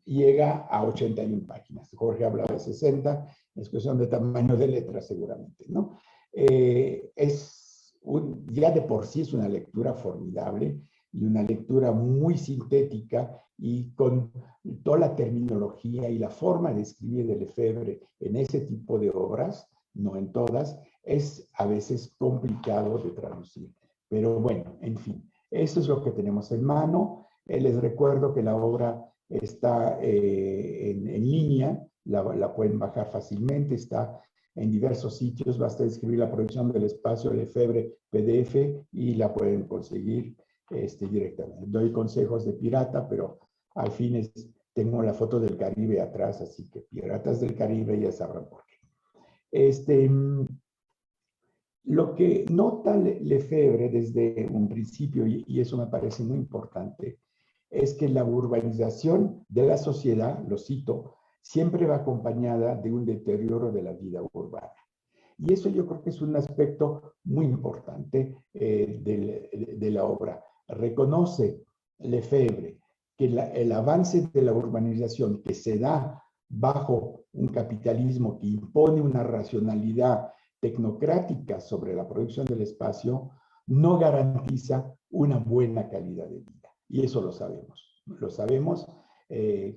llega a 81 páginas. Jorge hablaba de 60, es cuestión de tamaño de letra seguramente, ¿no? Ya de por sí es una lectura formidable. y una lectura muy sintética y con toda la terminología y la forma de escribir de Lefebvre en ese tipo de obras, no en todas, es a veces complicado de traducir. Pero bueno, en fin, eso es lo que tenemos en mano. Les recuerdo que la obra está en línea, la pueden bajar fácilmente, está en diversos sitios, basta escribir la producción del espacio Lefebvre PDF y la pueden conseguir directamente. Doy consejos de pirata, pero al fin tengo la foto del Caribe atrás, así que piratas del Caribe ya sabrán por qué. Lo que nota Lefebvre desde un principio, y eso me parece muy importante, es que la urbanización de la sociedad, lo cito, siempre va acompañada de un deterioro de la vida urbana. Y eso yo creo que es un aspecto muy importante de la obra. Reconoce Lefebvre que el avance de la urbanización que se da bajo un capitalismo que impone una racionalidad tecnocrática sobre la producción del espacio, no garantiza una buena calidad de vida. Y eso lo sabemos. Lo sabemos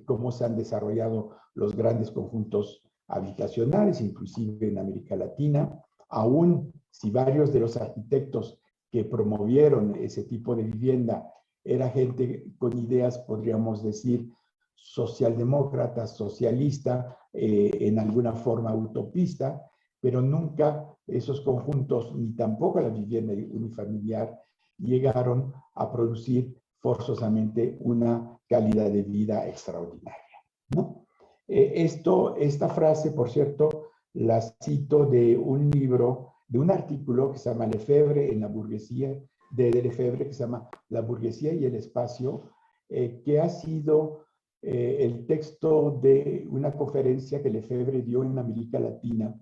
cómo se han desarrollado los grandes conjuntos habitacionales, inclusive en América Latina, aún si varios de los arquitectos que promovieron ese tipo de vivienda era gente con ideas, podríamos decir, socialdemócrata, socialista, en alguna forma utopista, pero nunca esos conjuntos, ni tampoco la vivienda unifamiliar, llegaron a producir forzosamente una calidad de vida extraordinaria, ¿no? Esta frase, por cierto, la cito de un libro, de un artículo que se llama Lefebvre en la burguesía, de Lefebvre, que se llama La burguesía y el espacio, que ha sido el texto de una conferencia que Lefebvre dio en América Latina,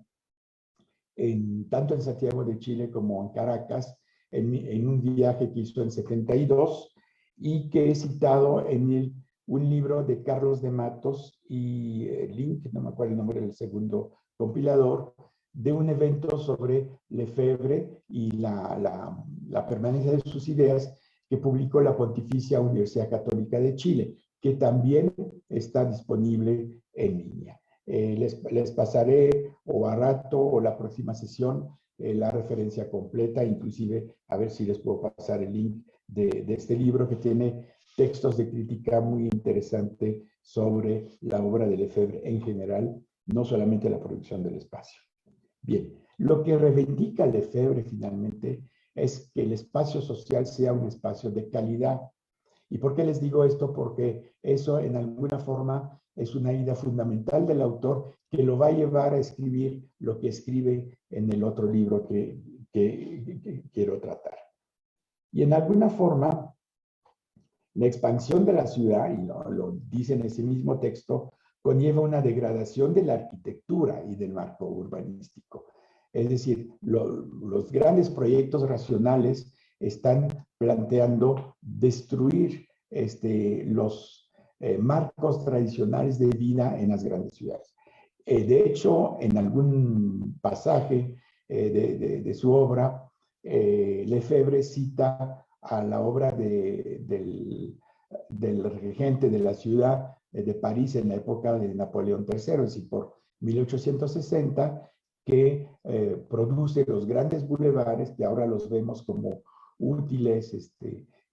tanto en Santiago de Chile como en Caracas, en un viaje que hizo en 72, y que he citado en un libro de Carlos de Matos y Link, no me acuerdo el nombre del segundo compilador, de un evento sobre Lefebvre y la permanencia de sus ideas que publicó la Pontificia Universidad Católica de Chile, que también está disponible en línea. Les pasaré o a rato o la próxima sesión la referencia completa, inclusive a ver si les puedo pasar el link de este libro que tiene textos de crítica muy interesante sobre la obra de Lefebvre en general, no solamente la producción del espacio. Bien, lo que reivindica Lefebvre finalmente es que el espacio social sea un espacio de calidad. ¿Y por qué les digo esto? Porque eso en alguna forma es una idea fundamental del autor que lo va a llevar a escribir lo que escribe en el otro libro que quiero tratar. Y en alguna forma, la expansión de la ciudad, y lo dice en ese mismo texto, conlleva una degradación de la arquitectura y del marco urbanístico. Es decir, los grandes proyectos racionales están planteando destruir los marcos tradicionales de vida en las grandes ciudades. De hecho, en algún pasaje de su obra, Lefebvre cita a la obra del regente de la ciudad de París en la época de Napoleón III, es decir, por 1860, que produce los grandes bulevares que ahora los vemos como útiles,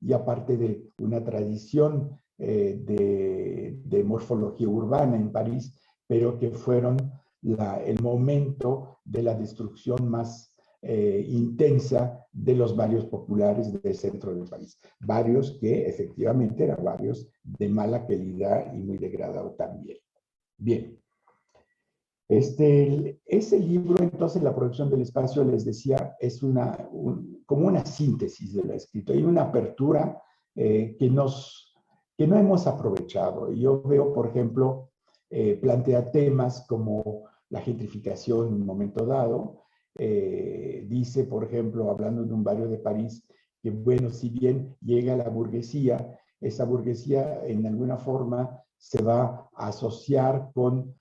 y aparte de una tradición de morfología urbana en París, pero que fueron el momento de la destrucción más intensa de los barrios populares del centro del país. Barrios que efectivamente eran barrios de mala calidad y muy degradados también. Bien. Ese libro, entonces, La producción del espacio, les decía, es como una síntesis de lo escrito. Hay una apertura que no hemos aprovechado. Yo veo, por ejemplo, plantea temas como la gentrificación en un momento dado. Dice, por ejemplo, hablando de un barrio de París, que, bueno, si bien llega la burguesía, esa burguesía en alguna forma se va a asociar con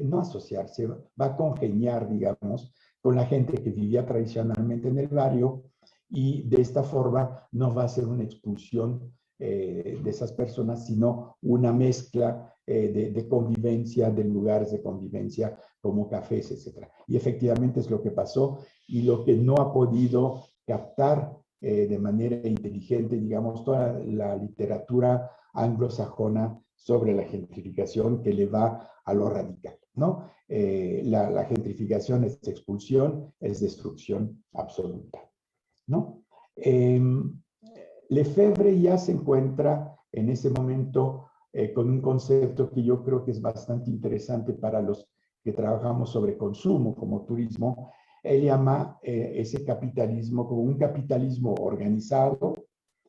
no asociarse, va a congeniar, digamos, con la gente que vivía tradicionalmente en el barrio y de esta forma no va a ser una expulsión de esas personas, sino una mezcla de convivencia, de lugares de convivencia como cafés, etc. Y efectivamente es lo que pasó, y lo que no ha podido captar de manera inteligente, digamos, toda la literatura anglosajona sobre la gentrificación, que le va a lo radical, ¿no? La gentrificación es expulsión, es destrucción absoluta, ¿no? Lefebvre ya se encuentra en ese momento con un concepto que yo creo que es bastante interesante para los que trabajamos sobre consumo, como turismo. Él llama ese capitalismo como un capitalismo organizado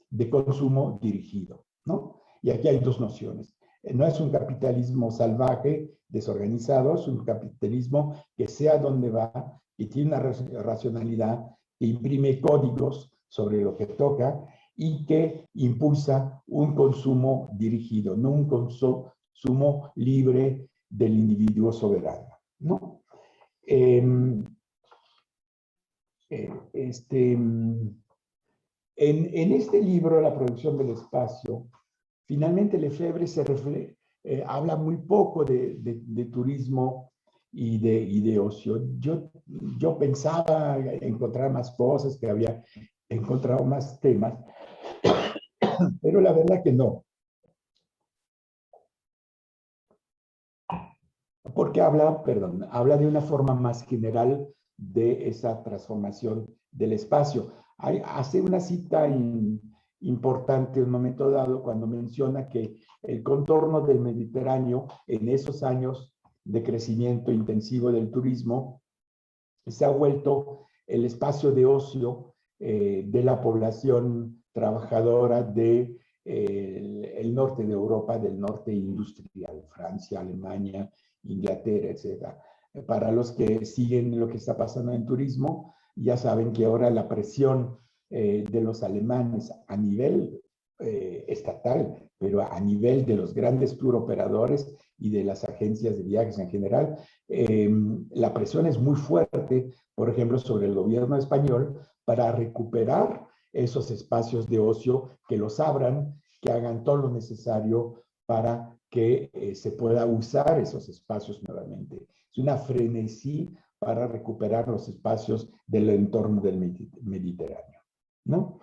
de consumo dirigido, ¿no? Y aquí hay dos nociones. No es un capitalismo salvaje, desorganizado, es un capitalismo que sé a dónde va y tiene una racionalidad, que imprime códigos sobre lo que toca y que impulsa un consumo dirigido, no un consumo libre del individuo soberano, ¿no? En este libro, La producción del espacio, finalmente Lefebvre habla muy poco de turismo y de ocio. Yo pensaba encontrar más cosas, que había encontrado más temas, pero la verdad que no. Porque habla de una forma más general de esa transformación del espacio. Hace una cita importante en un momento dado cuando menciona que el contorno del Mediterráneo en esos años de crecimiento intensivo del turismo se ha vuelto el espacio de ocio de la población trabajadora del el norte de Europa, del norte industrial, Francia, Alemania, Inglaterra, etc. Para los que siguen lo que está pasando en turismo, ya saben que ahora la presión de los alemanes a nivel estatal, pero a nivel de los grandes touroperadores y de las agencias de viajes en general, la presión es muy fuerte, por ejemplo, sobre el gobierno español para recuperar esos espacios de ocio, que los abran, que hagan todo lo necesario para que se pueda usar esos espacios nuevamente. Es una frenesí para recuperar los espacios del entorno del Mediterráneo, ¿no?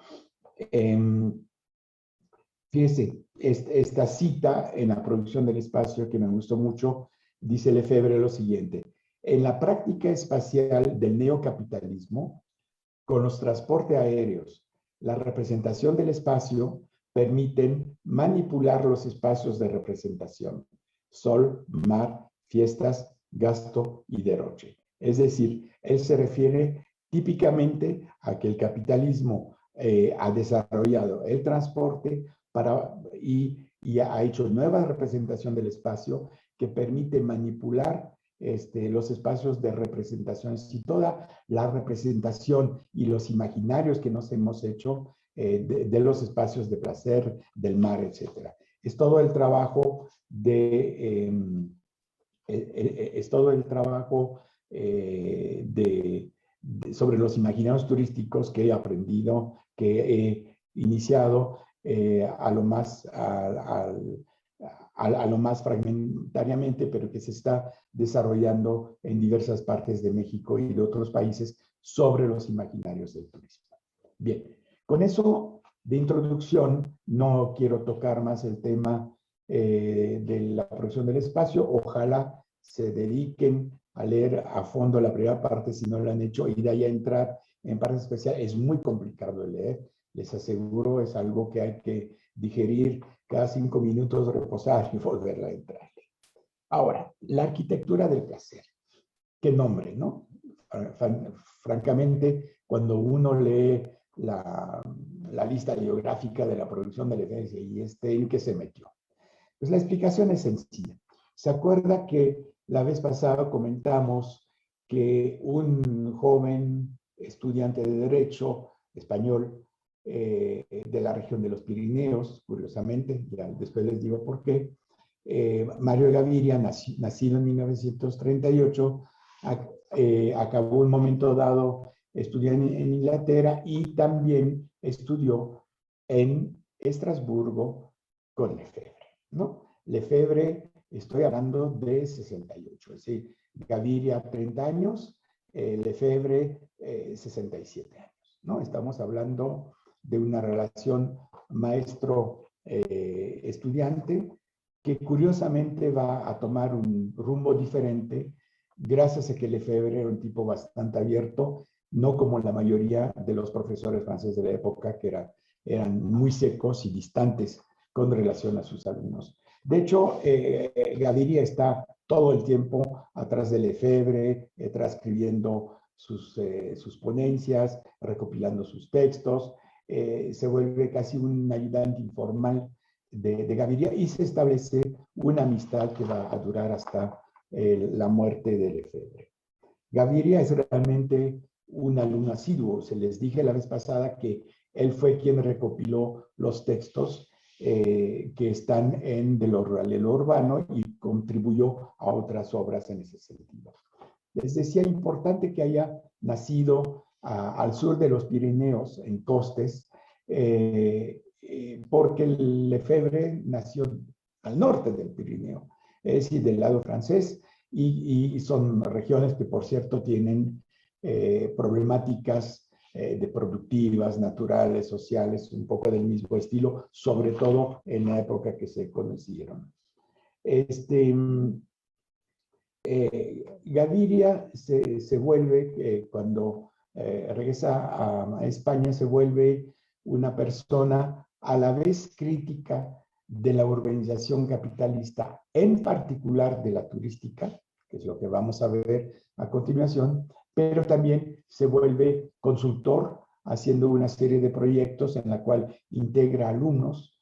Fíjese, esta cita en La producción del espacio, que me gustó mucho, dice Lefebvre lo siguiente: en la práctica espacial del neocapitalismo, con los transportes aéreos, la representación del espacio permiten manipular los espacios de representación: sol, mar, fiestas, gasto y derroche. Es decir, él se refiere típicamente a que el capitalismo ha desarrollado el transporte y ha hecho nueva representación del espacio que permite manipular los espacios de representación, y toda la representación y los imaginarios que nos hemos hecho de los espacios de placer, del mar, etc. Es todo el trabajo sobre los imaginarios turísticos que he aprendido, que he iniciado a lo más fragmentariamente, pero que se está desarrollando en diversas partes de México y de otros países sobre los imaginarios del turismo. Bien, con eso de introducción no quiero tocar más el tema de la producción del espacio. Ojalá se dediquen a leer a fondo la primera parte si no lo han hecho, y de ahí a entrar en partes especiales. Es muy complicado de leer, les aseguro, es algo que hay que digerir cada 5 minutos, reposar y volverla a entrar. Ahora, la arquitectura del placer. ¿Qué nombre, no? Francamente, cuando uno lee la lista biográfica de la producción de Lefebvre, y ¿en qué se metió? Pues la explicación es sencilla. ¿Se acuerda que la vez pasada comentamos que un joven estudiante de Derecho español de la región de los Pirineos, curiosamente, ya después les digo por qué, Mario Gaviria, nacido en 1938, acabó un momento dado estudió en Inglaterra y también estudió en Estrasburgo con Lefebvre, ¿no? Lefebvre, estoy hablando de 68, es decir, Gaviria 30 años, Lefebvre 67 años, ¿no? Estamos hablando de una relación maestro-estudiante que curiosamente va a tomar un rumbo diferente gracias a que Lefebvre era un tipo bastante abierto, no como la mayoría de los profesores franceses de la época que eran muy secos y distantes con relación a sus alumnos. De hecho, Gaviria está todo el tiempo atrás de Lefebvre, transcribiendo sus ponencias, recopilando sus textos, se vuelve casi un ayudante informal de Gaviria y se establece una amistad que va a durar hasta la muerte de Lefebvre. Gaviria es realmente un alumno asiduo. Se les dije la vez pasada que él fue quien recopiló los textos que están en De lo rural y lo urbano y contribuyó a otras obras en ese sentido. Les decía, importante que haya nacido al sur de los Pirineos, en Costes, porque Lefebvre nació al norte del Pirineo, es decir, del lado francés, y son regiones que, por cierto, tienen problemáticas de productivas, naturales, sociales, un poco del mismo estilo, sobre todo en la época que se conocieron. Gaviria se vuelve, cuando regresa a España, se vuelve una persona a la vez crítica de la urbanización capitalista, en particular de la turística, que es lo que vamos a ver a continuación, pero también se vuelve consultor, haciendo una serie de proyectos en la cual integra alumnos.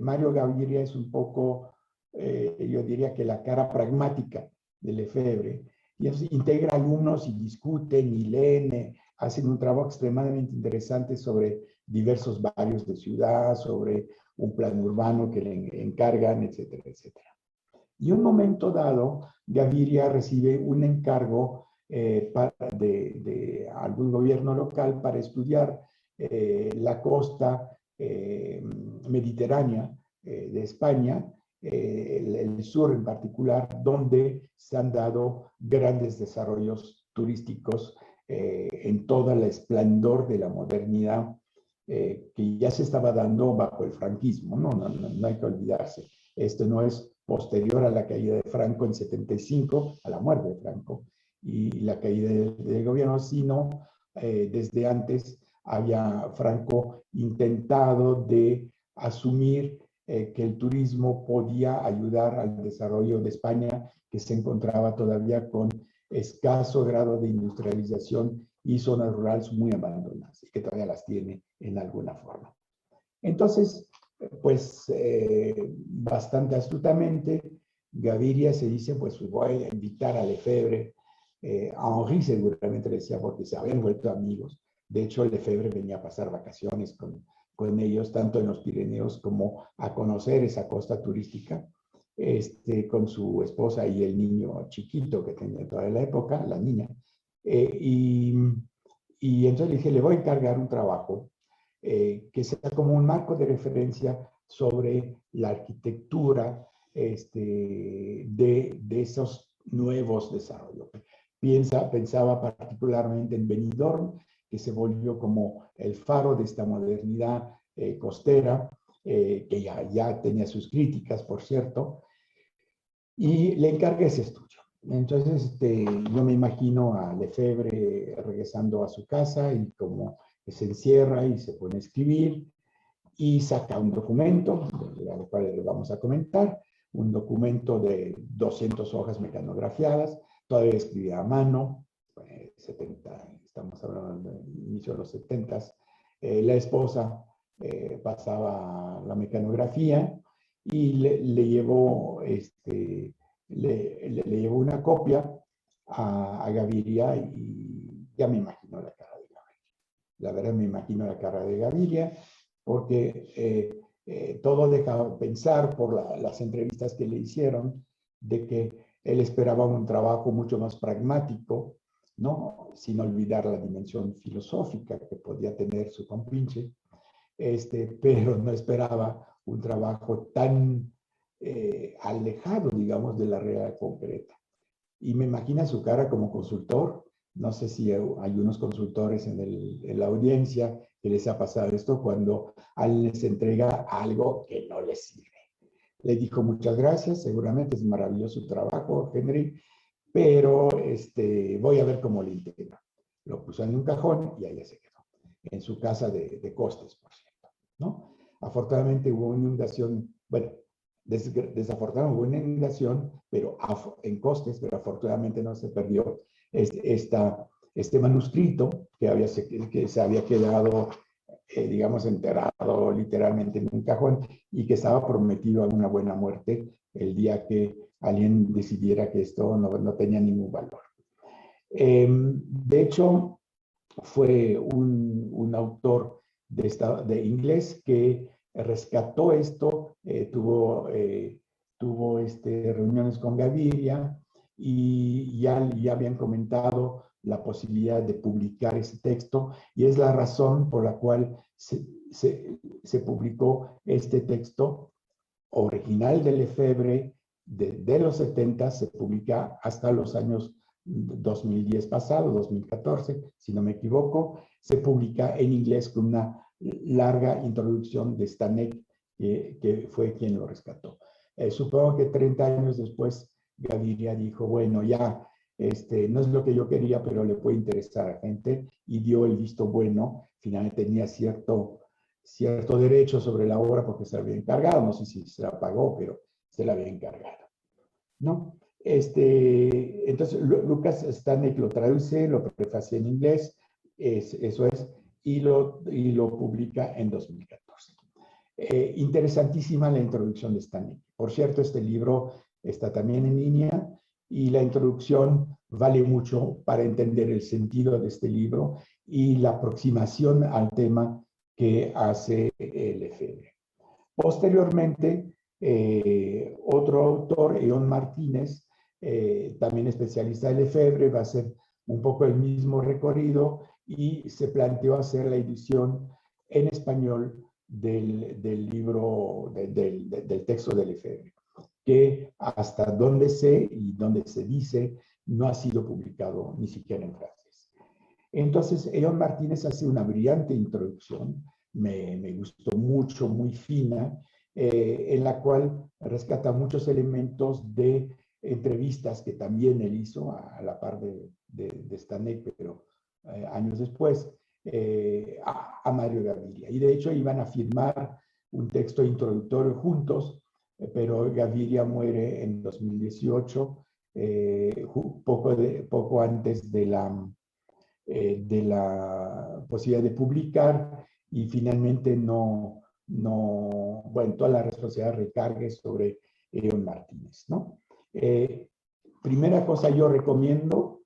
Mario Gaviria es un poco, yo diría que la cara pragmática de Lefebvre, y integra alumnos y discuten y leen, hacen un trabajo extremadamente interesante sobre diversos barrios de ciudad, sobre un plan urbano que le encargan, etcétera, etcétera. Y un momento dado, Gaviria recibe un encargo de algún gobierno local para estudiar la costa mediterránea de España, el sur en particular, donde se han dado grandes desarrollos turísticos en toda la esplendor de la modernidad que ya se estaba dando bajo el franquismo, no hay que olvidarse. Esto no es posterior a la caída de Franco en 75, a la muerte de Franco, y la caída del gobierno, sino desde antes había Franco intentado de asumir que el turismo podía ayudar al desarrollo de España, que se encontraba todavía con escaso grado de industrialización y zonas rurales muy abandonadas, y que todavía las tiene en alguna forma. Entonces, pues bastante astutamente, Gaviria se dice, pues voy a invitar a Lefebvre, a Henri seguramente le decía porque se habían vuelto amigos. De hecho, Lefebvre venía a pasar vacaciones con ellos, tanto en los Pirineos como a conocer esa costa turística, con su esposa y el niño chiquito que tenía toda la época, la niña. Y entonces le dije, le voy a encargar un trabajo que sea como un marco de referencia sobre la arquitectura de esos nuevos desarrollos. Pensaba particularmente en Benidorm, que se volvió como el faro de esta modernidad costera, que ya tenía sus críticas, por cierto, y le encargué ese estudio. Entonces, yo me imagino a Lefebvre regresando a su casa y como se encierra y se pone a escribir y saca un documento, al cual le vamos a comentar, un documento de 200 hojas mecanografiadas, todavía escribía a mano, 70, estamos hablando del inicio de los 70. La esposa pasaba la mecanografía y le llevó, le llevó una copia a Gaviria y ya me imagino la cara de Gaviria. La verdad me imagino la cara de Gaviria porque todo deja pensar por las entrevistas que le hicieron de que él esperaba un trabajo mucho más pragmático, ¿no? Sin olvidar la dimensión filosófica que podía tener su compinche, pero no esperaba un trabajo tan alejado, digamos, de la realidad concreta. Y me imagina su cara como consultor. No sé si hay unos consultores en la audiencia que les ha pasado esto cuando alguien les entrega algo que no les sirve. Le dijo muchas gracias, seguramente es maravilloso su trabajo, Henry, pero voy a ver cómo le integro. Lo puso en un cajón y ahí se quedó, en su casa de Costes, por cierto, ¿no? Afortunadamente hubo una inundación, bueno, desafortunadamente hubo una inundación, pero en Costes, pero afortunadamente no se perdió este manuscrito que se había quedado, digamos, enterrado literalmente en un cajón y que estaba prometido a una buena muerte el día que alguien decidiera que esto no tenía ningún valor. De hecho, fue un autor de inglés que rescató esto, tuvo reuniones con Gaviria y ya habían comentado la posibilidad de publicar ese texto y es la razón por la cual se publicó este texto original de Lefebvre de los 70, se publica hasta los años 2010 pasado, 2014, si no me equivoco, se publica en inglés con una larga introducción de Stanek, que fue quien lo rescató. Supongo que 30 años después Gaviria dijo, bueno, ya no es lo que yo quería, pero le puede interesar a gente, y dio el visto bueno. Finalmente tenía cierto derecho sobre la obra porque se la había encargado, no sé si se la pagó, pero se la había encargado, ¿no? Entonces, Lucas Stanek lo traduce, lo prefacia en inglés, eso es, y lo publica en 2014. Interesantísima la introducción de Stanek. Por cierto, este libro está también en línea y la introducción vale mucho para entender el sentido de este libro y la aproximación al tema que hace Lefebvre. Posteriormente, otro autor, Eón Martínez, también especialista de Lefebvre, va a hacer un poco el mismo recorrido y se planteó hacer la edición en español del libro, del texto de Lefebvre, que hasta donde sé y donde se dice no ha sido publicado ni siquiera en francés. Entonces, Eón Martínez hace una brillante introducción, me gustó mucho, muy fina, en la cual rescata muchos elementos de entrevistas que también él hizo a la par de Stanek, pero años después, a Mario Gaviria. Y de hecho iban a firmar un texto introductorio juntos, pero Gaviria muere en 2018, poco antes de la posibilidad de publicar, y finalmente bueno, toda la responsabilidad recargue sobre Eón Martínez, ¿no? Primera cosa, yo recomiendo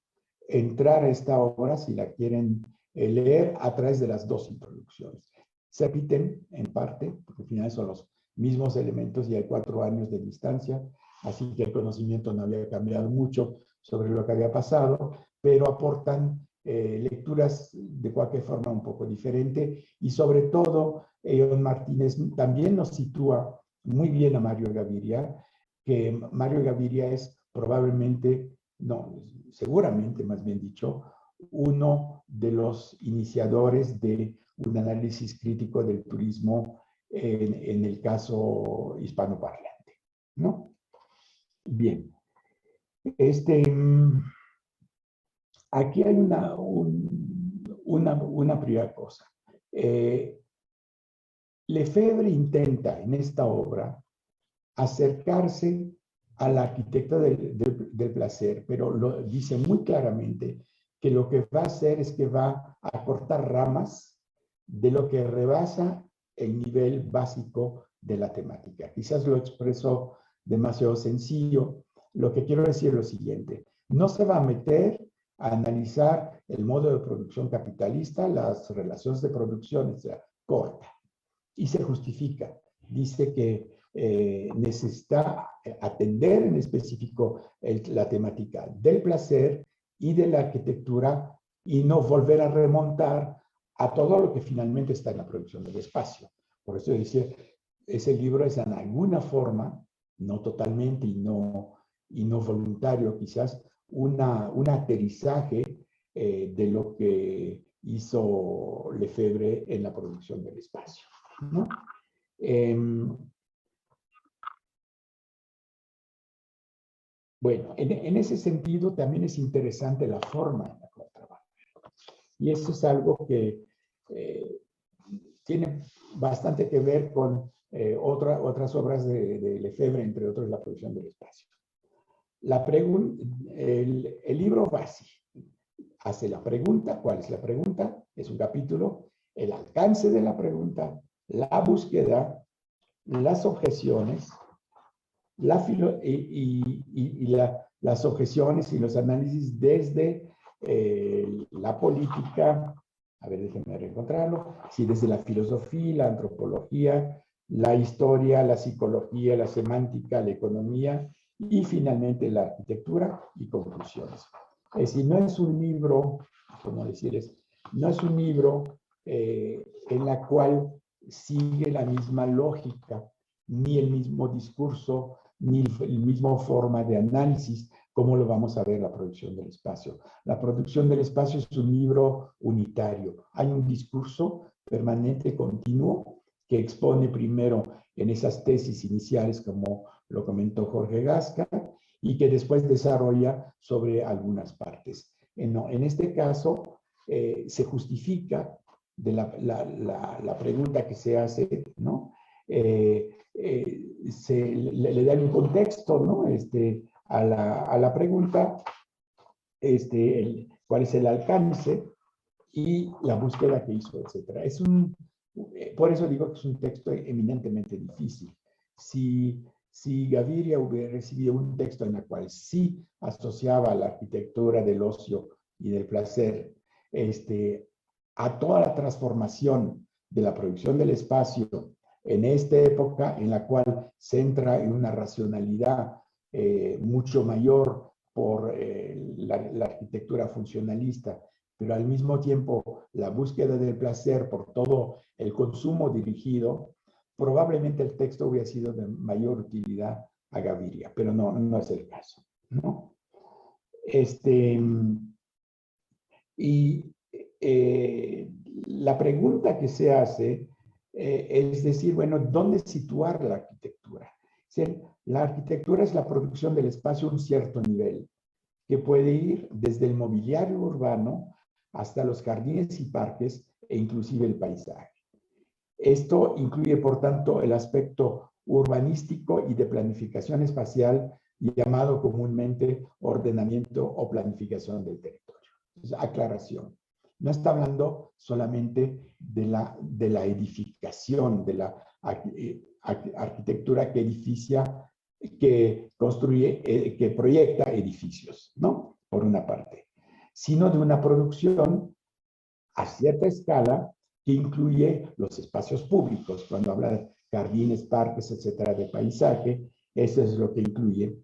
entrar a esta obra, si la quieren leer, a través de las dos introducciones. Se repiten en parte, porque al final son los mismos elementos y hay 4 años de distancia, así que el conocimiento no había cambiado mucho sobre lo que había pasado, pero aportan lecturas de cualquier forma un poco diferente, y sobre todo Eón Martínez también nos sitúa muy bien a Mario Gaviria, que Mario Gaviria es probablemente, no, seguramente más bien dicho, uno de los iniciadores de un análisis crítico del turismo en el caso hispanoparlante, ¿no? Bien. Aquí hay una primera cosa. Lefebvre intenta en esta obra acercarse a la arquitecta del placer, pero lo dice muy claramente que lo que va a hacer es que va a cortar ramas de lo que rebasa el nivel básico de la temática. Quizás lo expreso demasiado sencillo. Lo que quiero decir es lo siguiente: no se va a meter a analizar el modo de producción capitalista, las relaciones de producción, etc. Corta. Y se justifica. Dice que necesita atender en específico la temática del placer y de la arquitectura y no volver a remontar a todo lo que finalmente está en la producción del espacio. Por eso decía, ese libro es en alguna forma, no totalmente y no voluntario quizás, un aterrizaje de lo que hizo Lefebvre en la producción del espacio, ¿no? Bueno, en ese sentido también es interesante la forma en la cual trabaja. Y eso es algo que tiene bastante que ver con otras obras de Lefebvre, entre otros la producción del espacio. El libro va así. Hace la pregunta, ¿cuál es la pregunta? Es un capítulo, el alcance de la pregunta, la búsqueda, las objeciones, las objeciones y los análisis desde la política, a ver, déjenme reencontrarlo, sí, desde la filosofía, la antropología, la historia, la psicología, la semántica, la economía y finalmente la arquitectura y conclusiones. Es decir, no es un libro, ¿cómo decirles? No es un libro en la cual sigue la misma lógica, ni el mismo discurso, ni el mismo forma de análisis, como lo vamos a ver en la producción del espacio. La producción del espacio es un libro unitario. Hay un discurso permanente, continuo, que expone primero en esas tesis iniciales, como lo comentó Jorge Gasca, y que después desarrolla sobre algunas partes. En este caso, se justifica de la pregunta que se hace, ¿no? Le da un contexto, ¿no? A la pregunta, cuál es el alcance y la búsqueda que hizo, etcétera. Por eso digo que es un texto eminentemente difícil. Si Gaviria hubiera recibido un texto en el cual sí asociaba la arquitectura del ocio y del placer a toda la transformación de la producción del espacio en esta época en la cual se entra en una racionalidad mucho mayor por la arquitectura funcionalista, pero al mismo tiempo la búsqueda del placer por todo el consumo dirigido, probablemente el texto hubiera sido de mayor utilidad a Gaviria, pero no es el caso, ¿no? La pregunta que se hace es decir, bueno, ¿dónde situar la arquitectura? La arquitectura es la producción del espacio a un cierto nivel, que puede ir desde el mobiliario urbano hasta los jardines y parques e inclusive el paisaje. Esto incluye, por tanto, el aspecto urbanístico y de planificación espacial llamado comúnmente ordenamiento o planificación del territorio. Entonces, aclaración. No está hablando solamente de la edificación, de la arquitectura que edificia, que construye, que proyecta edificios, ¿no? Por una parte, sino de una producción a cierta escala que incluye los espacios públicos. Cuando habla de jardines, parques, etcétera, de paisaje, eso es lo que incluye.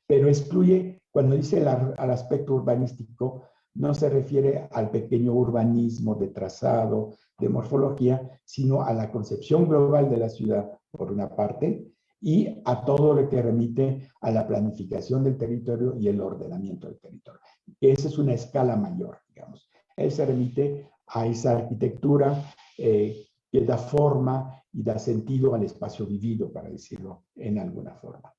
Pero excluye, cuando dice al aspecto urbanístico, no se refiere al pequeño urbanismo de trazado, de morfología, sino a la concepción global de la ciudad, por una parte, y a todo lo que remite a la planificación del territorio y el ordenamiento del territorio. Esa es una escala mayor, digamos. Él se remite a esa arquitectura que da forma y da sentido al espacio vivido, para decirlo en alguna forma.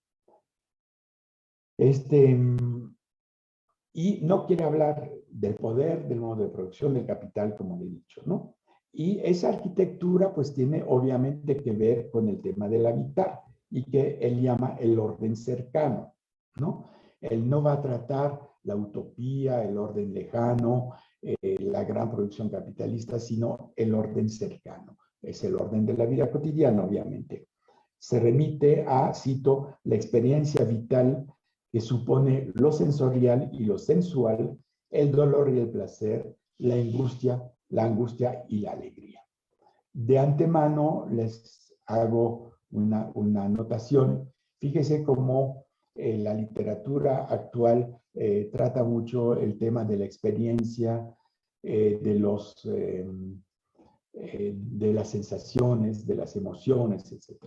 Y no quiere hablar del poder, del modo de producción, del capital, como le he dicho, ¿no? Y esa arquitectura, pues, tiene obviamente que ver con el tema del habitar y que él llama el orden cercano, ¿no? Él no va a tratar la utopía, el orden lejano, la gran producción capitalista, sino el orden cercano. Es el orden de la vida cotidiana, obviamente. Se remite a, cito, la experiencia vital que supone lo sensorial y lo sensual, el dolor y el placer, la angustia y la alegría. De antemano les hago una anotación. Fíjese cómo la literatura actual trata mucho el tema de la experiencia, de las sensaciones, de las emociones, etc.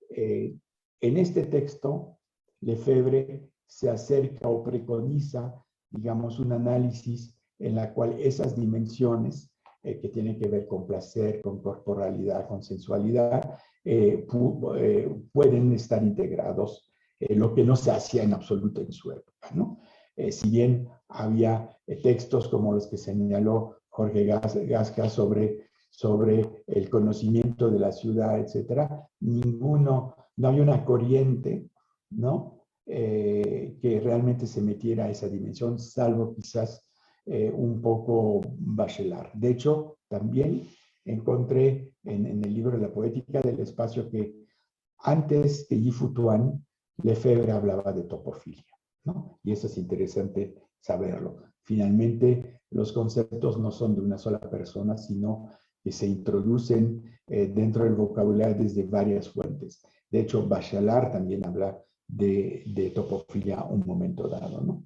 En este texto, Lefebvre se acerca o preconiza, digamos, un análisis en la cual esas dimensiones que tienen que ver con placer, con corporalidad, con sensualidad, pueden estar integrados, lo que no se hacía en absoluto en su época, ¿no? Si bien había textos como los que señaló Jorge Gasca sobre el conocimiento de la ciudad, etcétera, no había una corriente, ¿no? Que realmente se metiera a esa dimensión, salvo quizás un poco Bachelard. De hecho, también encontré en el libro de la poética del espacio que antes de Yi-Fu Tuan, Lefebvre hablaba de topofilia, ¿no? Y eso es interesante saberlo. Finalmente, los conceptos no son de una sola persona, sino que se introducen dentro del vocabulario desde varias fuentes. De hecho, Bachelard también habla de topofilia un momento dado, ¿no?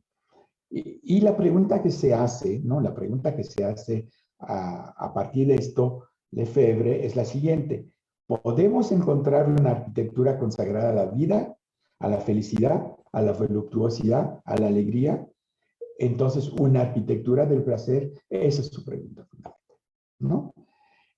Y la pregunta que se hace, ¿no? La pregunta que se hace a partir de esto, Lefebvre, es la siguiente. ¿Podemos encontrar una arquitectura consagrada a la vida, a la felicidad, a la voluptuosidad, a la alegría? Entonces, una arquitectura del placer, esa es su pregunta fundamental, ¿no?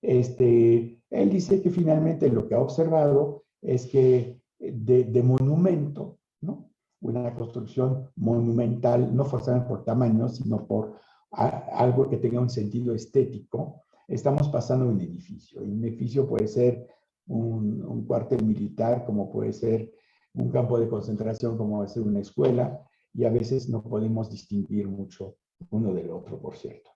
Él dice que finalmente lo que ha observado es que de monumento, ¿no? Una construcción monumental, no forzada por tamaño, sino por algo que tenga un sentido estético, estamos pasando a un edificio. Y un edificio puede ser un cuartel militar, como puede ser un campo de concentración, como puede ser una escuela, y a veces no podemos distinguir mucho uno del otro, por cierto.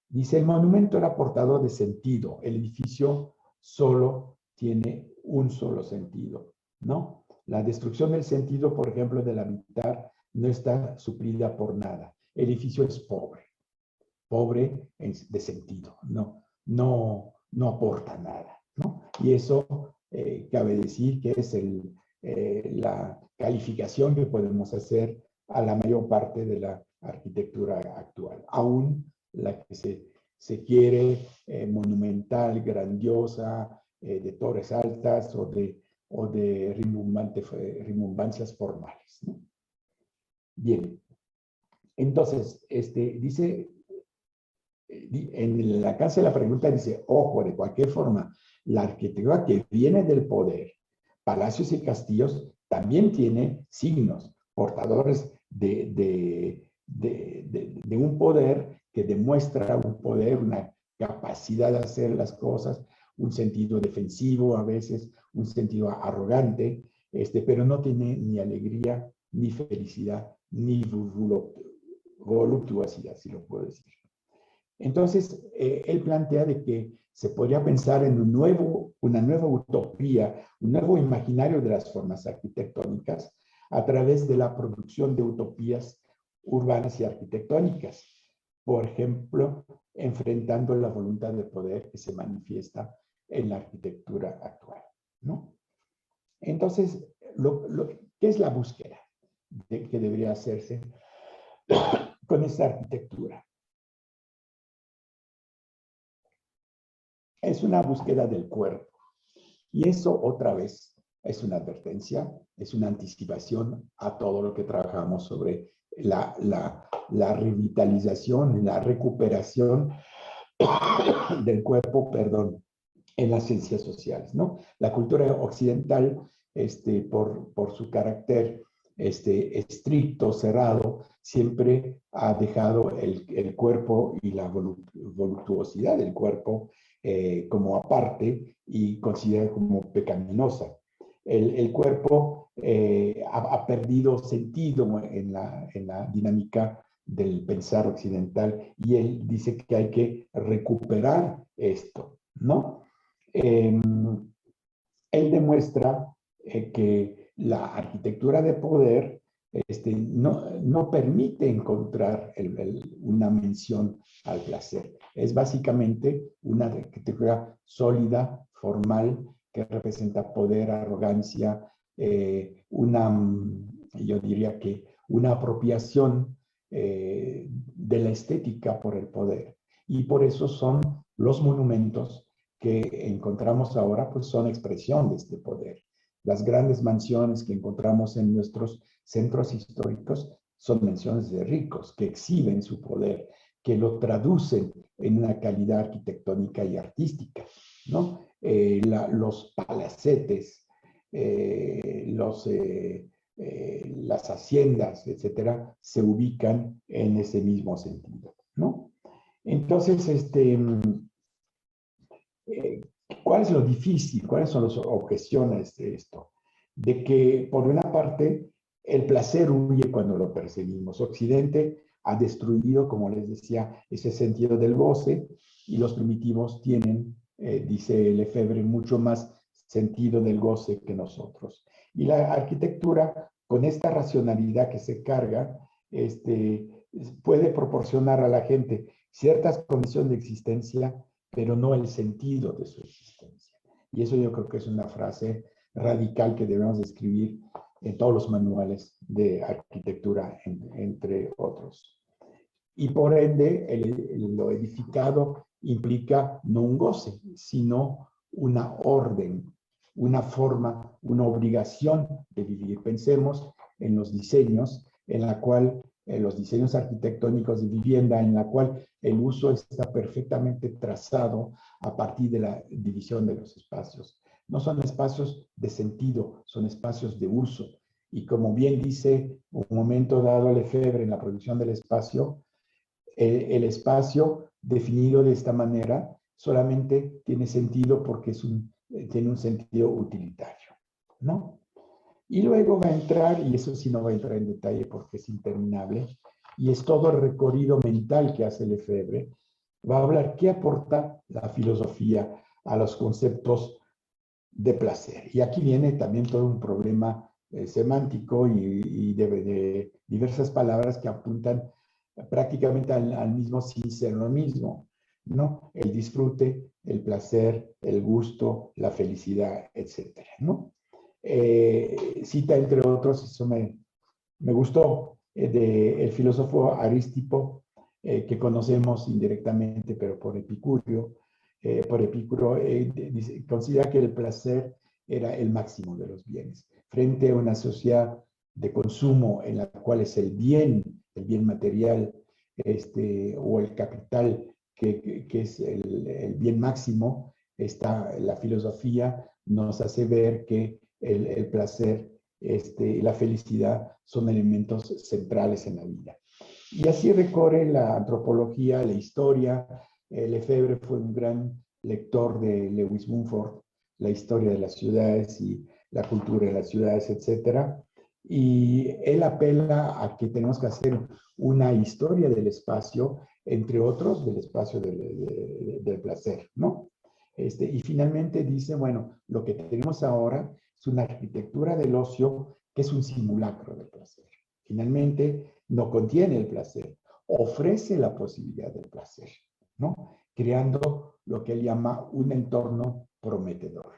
Dice, el monumento era portador de sentido, el edificio solo tiene un solo sentido, ¿no? La destrucción del sentido, por ejemplo, del habitar, no está suplida por nada. El edificio es pobre de sentido, no aporta nada, ¿no? Y eso cabe decir que es la calificación que podemos hacer a la mayor parte de la arquitectura actual, aún la que se quiere monumental, grandiosa, de torres altas o de rimbombancias formales, ¿no? Bien, entonces, dice, en la casa de la pregunta dice, ojo, de cualquier forma, la arquitectura que viene del poder, palacios y castillos, también tiene signos portadores de un poder que demuestra un poder, una capacidad de hacer las cosas, un sentido defensivo a veces, un sentido arrogante, pero no tiene ni alegría, ni felicidad, ni voluptuosidad, si lo puedo decir. Entonces, él plantea de que se podría pensar en una nueva utopía, un nuevo imaginario de las formas arquitectónicas a través de la producción de utopías urbanas y arquitectónicas. Por ejemplo, enfrentando la voluntad de poder que se manifiesta en la arquitectura actual, ¿no? Entonces, ¿qué es la búsqueda que debería hacerse con esta arquitectura? Es una búsqueda del cuerpo. Y eso, otra vez, es una advertencia, es una anticipación a todo lo que trabajamos sobre la revitalización, la recuperación del cuerpo, perdón, en las ciencias sociales, ¿no? La cultura occidental, por su carácter estricto, cerrado, siempre ha dejado el cuerpo y la voluptuosidad del cuerpo como aparte y considera como pecaminosa. El cuerpo ha perdido sentido en la dinámica del pensar occidental y él dice que hay que recuperar esto, ¿no? Él demuestra que la arquitectura de poder no permite encontrar una mención al placer. Es básicamente una arquitectura sólida, formal, que representa poder, arrogancia, una yo diría que una apropiación de la estética por el poder. Y por eso son los monumentos que encontramos ahora, pues son expresión de este poder. Las grandes mansiones que encontramos en nuestros centros históricos son mansiones de ricos que exhiben su poder, que lo traducen en una calidad arquitectónica y artística, ¿no? Los palacetes, las haciendas, etcétera, se ubican en ese mismo sentido, ¿no? Entonces, ¿cuál es lo difícil? ¿Cuáles son las objeciones de esto? De que, por una parte, el placer huye cuando lo perseguimos. Occidente ha destruido, como les decía, ese sentido del goce, y los primitivos tienen, dice Lefebvre, mucho más sentido del goce que nosotros. Y la arquitectura, con esta racionalidad que se carga, puede proporcionar a la gente ciertas condiciones de existencia, pero no el sentido de su existencia. Y eso yo creo que es una frase radical que debemos escribir en todos los manuales de arquitectura, entre otros. Y por ende, lo edificado implica no un goce, sino una orden, una forma, una obligación de vivir. Pensemos en los diseños, en la cual los diseños arquitectónicos de vivienda, en la cual el uso está perfectamente trazado a partir de la división de los espacios. No son espacios de sentido, son espacios de uso. Y como bien dice un momento dado Lefebvre en la producción del espacio, el espacio definido de esta manera solamente tiene sentido porque tiene un sentido utilitario, ¿no? Y luego va a entrar, y eso sí no va a entrar en detalle porque es interminable, y es todo el recorrido mental que hace Lefebvre, va a hablar qué aporta la filosofía a los conceptos de placer. Y aquí viene también todo un problema semántico y de diversas palabras que apuntan prácticamente al mismo sin ser lo mismo, ¿no? El disfrute, el placer, el gusto, la felicidad, etcétera, ¿no? Cita, entre otros, eso me gustó, del filósofo Arístipo, que conocemos indirectamente, pero por Epicuro, considera que el placer era el máximo de los bienes. Frente a una sociedad de consumo en la cual es el bien material, o el capital, que es el bien máximo, la filosofía nos hace ver que el placer y la felicidad son elementos centrales en la vida. Y así recorre la antropología, la historia. Lefebvre fue un gran lector de Lewis Mumford, la historia de las ciudades y la cultura de las ciudades, etcétera. Y él apela a que tenemos que hacer una historia del espacio, entre otros, del espacio del placer, ¿no? Y finalmente dice, bueno, lo que tenemos ahora es una arquitectura del ocio que es un simulacro del placer. Finalmente, no contiene el placer, ofrece la posibilidad del placer, ¿no? Creando lo que él llama un entorno prometedor.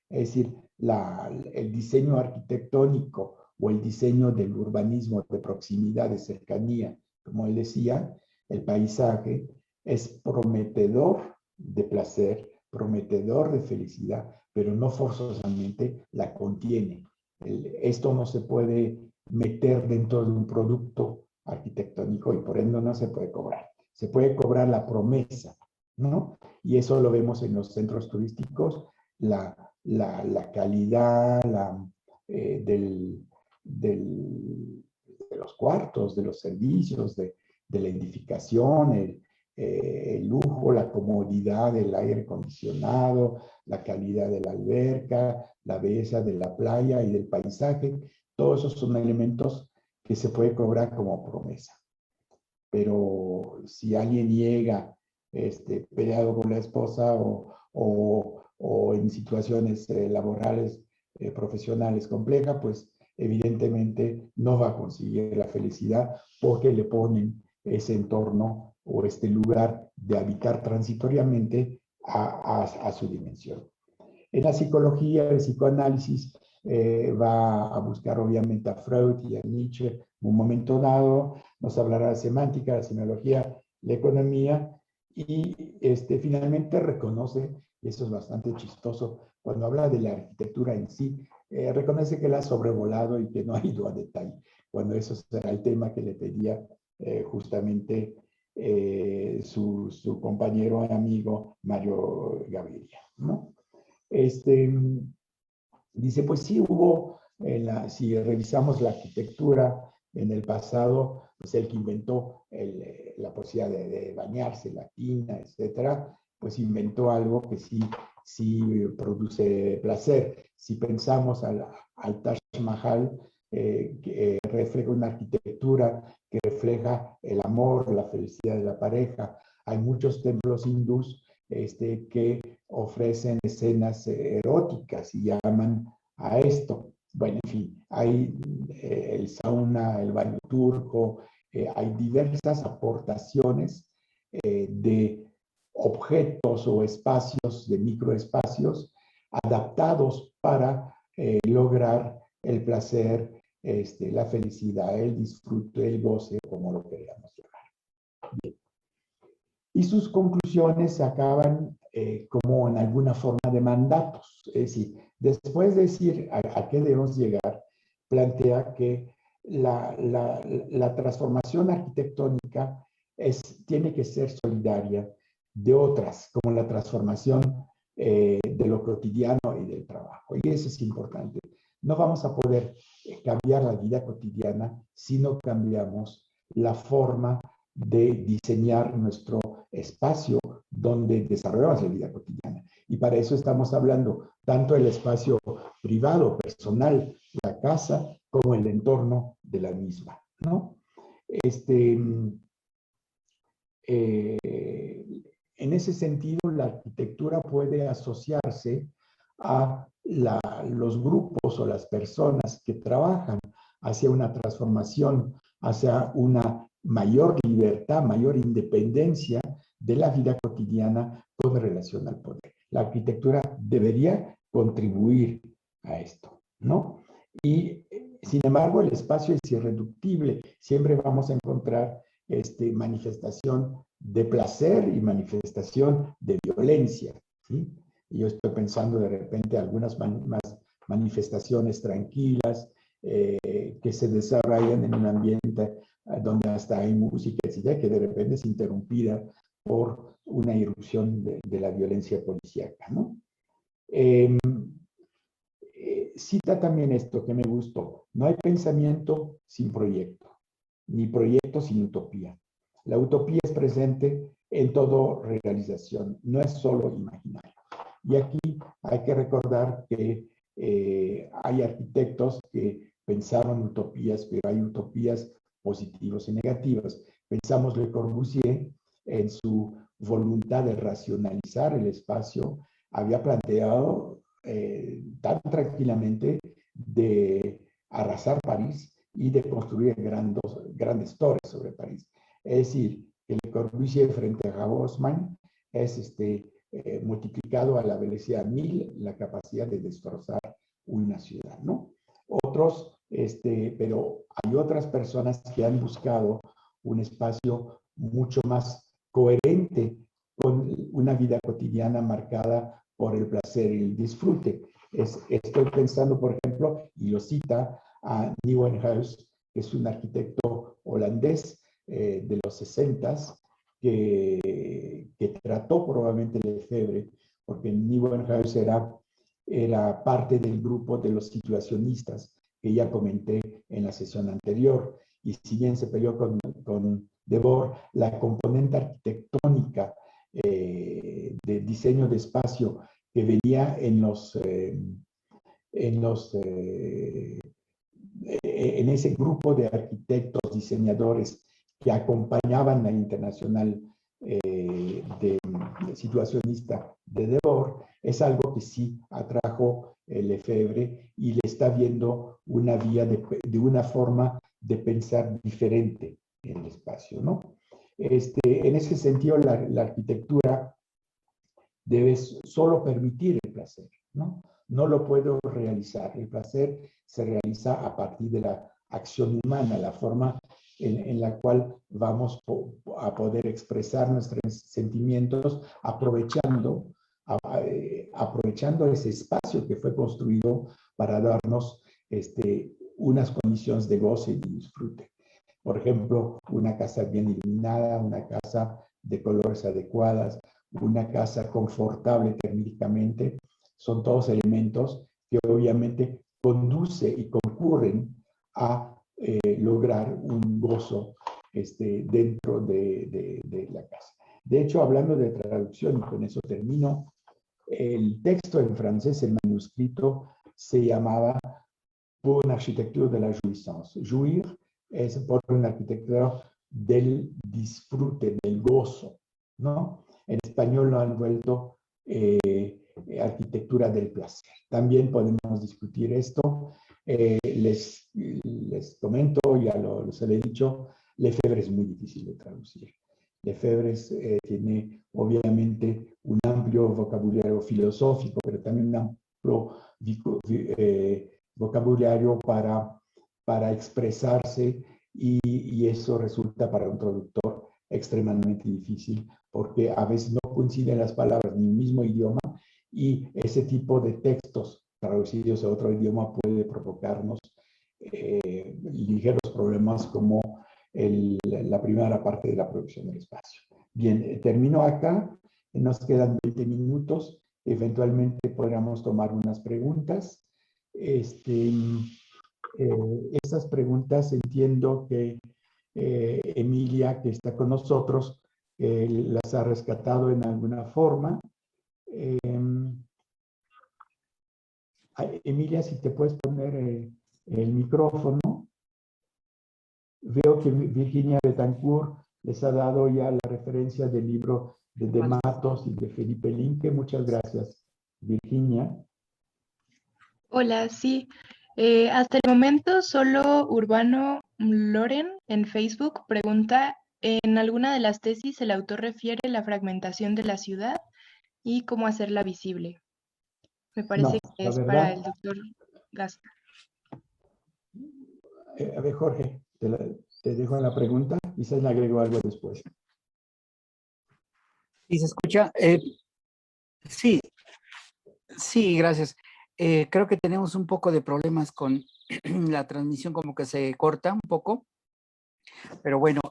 Es decir, el diseño arquitectónico o el diseño del urbanismo de proximidad, de cercanía, como él decía, el paisaje es prometedor de placer, prometedor de felicidad, pero no forzosamente la contiene. Esto no se puede meter dentro de un producto arquitectónico y por ende no se puede cobrar. Se puede cobrar la promesa, ¿no? Y eso lo vemos en los centros turísticos, la calidad de los cuartos, de los servicios, de la edificación, el lujo, la comodidad del aire acondicionado, la calidad de la alberca, la belleza de la playa y del paisaje. Todos esos son elementos que se puede cobrar como promesa. Pero si alguien llega peleado con la esposa o en situaciones laborales, profesionales complejas, pues evidentemente no va a conseguir la felicidad porque le ponen ese entorno o este lugar de habitar transitoriamente a su dimensión. En la psicología, el psicoanálisis, va a buscar obviamente a Freud y a Nietzsche en un momento dado, nos hablará de semántica, la semiología, la economía, y finalmente reconoce, y eso es bastante chistoso, cuando habla de la arquitectura en sí, reconoce que la ha sobrevolado y que no ha ido a detalle, cuando eso será el tema que le pedía justamente su compañero y amigo Mario Gaviria, ¿no? Dice, pues sí hubo, si revisamos la arquitectura en el pasado, pues el que inventó la posibilidad de bañarse, la tina, etcétera, pues inventó algo que sí produce placer. Si pensamos al Taj Mahal, que refleja una arquitectura que refleja el amor, la felicidad de la pareja. Hay muchos templos hindús que ofrecen escenas eróticas y llaman a esto. Bueno, en fin, hay el sauna, el baño turco, hay diversas aportaciones de objetos o espacios, de microespacios, adaptados para lograr el placer, la felicidad, el disfrute, el goce, como lo queríamos llamar. Bien. Y sus conclusiones acaban como en alguna forma de mandatos. Es decir, después de decir a qué debemos llegar, plantea que la transformación arquitectónica tiene que ser solidaria de otras, como la transformación de lo cotidiano y del trabajo. Y eso es importante. No vamos a poder cambiar la vida cotidiana si no cambiamos la forma de diseñar nuestro espacio donde desarrollamos la vida cotidiana. Y para eso estamos hablando tanto del espacio privado, personal, la casa, como el entorno de la misma, ¿no? En ese sentido, la arquitectura puede asociarse a los grupos o las personas que trabajan hacia una transformación, hacia una mayor libertad, mayor independencia de la vida cotidiana con relación al poder. La arquitectura debería contribuir a esto, ¿no? Y, sin embargo, el espacio es irreductible. Siempre vamos a encontrar manifestación de placer y manifestación de violencia, ¿sí? Y yo estoy pensando de repente algunas manifestaciones tranquilas que se desarrollan en un ambiente donde hasta hay música, etcétera, que de repente es interrumpida por una irrupción de la violencia policíaca, ¿no? Cita también esto que me gustó: no hay pensamiento sin proyecto, ni proyecto sin utopía. La utopía es presente en toda realización, no es solo imaginario. Y aquí hay que recordar que hay arquitectos que pensaron utopías, pero hay utopías positivas y negativas. Pensamos Le Corbusier, en su voluntad de racionalizar el espacio, había planteado tan tranquilamente de arrasar París y de construir grandes torres sobre París. Es decir, que Le Corbusier frente a Haussmann es multiplicado a la velocidad 1000 la capacidad de destrozar una ciudad, ¿no? Otros, pero hay otras personas que han buscado un espacio mucho más coherente con una vida cotidiana marcada por el placer y el disfrute. Estoy pensando, por ejemplo, y lo cita a Nieuwenhuis, que es un arquitecto holandés de los 60s, que trató probablemente Lefebvre, porque Nieuwenhuis era parte del grupo de los situacionistas que ya comenté en la sesión anterior. Y si bien se peleó con Debord, la componente arquitectónica de diseño de espacio que venía en ese grupo de arquitectos, diseñadores que acompañaban la internacional de situacionista de Debord, es algo que sí atrajo Lefebvre y le está viendo una vía de una forma de pensar diferente en el espacio, ¿no? En ese sentido, la arquitectura debe solo permitir el placer, ¿no? no lo puedo realizar. El placer se realiza a partir de la acción humana, la forma en la cual vamos a poder expresar nuestros sentimientos aprovechando ese espacio que fue construido para darnos unas condiciones de goce y de disfrute. Por ejemplo, una casa bien iluminada, una casa de colores adecuadas, una casa confortable térmicamente, son todos elementos que obviamente conduce y concurren a lograr un gozo dentro de la casa. De hecho, hablando de traducción, y con eso termino, el texto en francés, el manuscrito, se llamaba Pour une architecture de la jouissance. Jouir es por una arquitectura del disfrute, del gozo, ¿no? En español lo han vuelto arquitectura del placer. También podemos discutir esto. Les comento, ya se lo he dicho, Lefebvre es muy difícil de traducir. Lefebvre tiene obviamente un amplio vocabulario filosófico, pero también un amplio vocabulario para expresarse y eso resulta para un traductor extremadamente difícil porque a veces no coinciden las palabras en el mismo idioma y ese tipo de textos traducidos a otro idioma puede provocarnos ligeros problemas como la primera parte de la producción del espacio. Bien, termino acá, nos quedan 20 minutos, eventualmente podríamos tomar unas preguntas. Esas preguntas entiendo que Emilia, que está con nosotros, las ha rescatado en alguna forma. Emilia, si te puedes poner el micrófono. Veo que Virginia Betancourt les ha dado ya la referencia del libro de Matos y de Felipe Linke. Muchas gracias, Virginia. Hola, sí. Hasta el momento solo Urbano Loren en Facebook pregunta, ¿en alguna de las tesis el autor refiere la fragmentación de la ciudad y cómo hacerla visible? Me parece No, que la es para el verdad. doctor Gasca. A ver, Jorge, te dejo la pregunta, quizás le agrego algo después. ¿Sí se escucha? Sí, sí, gracias. Creo que tenemos un poco de problemas con la transmisión, como que se corta un poco, pero bueno,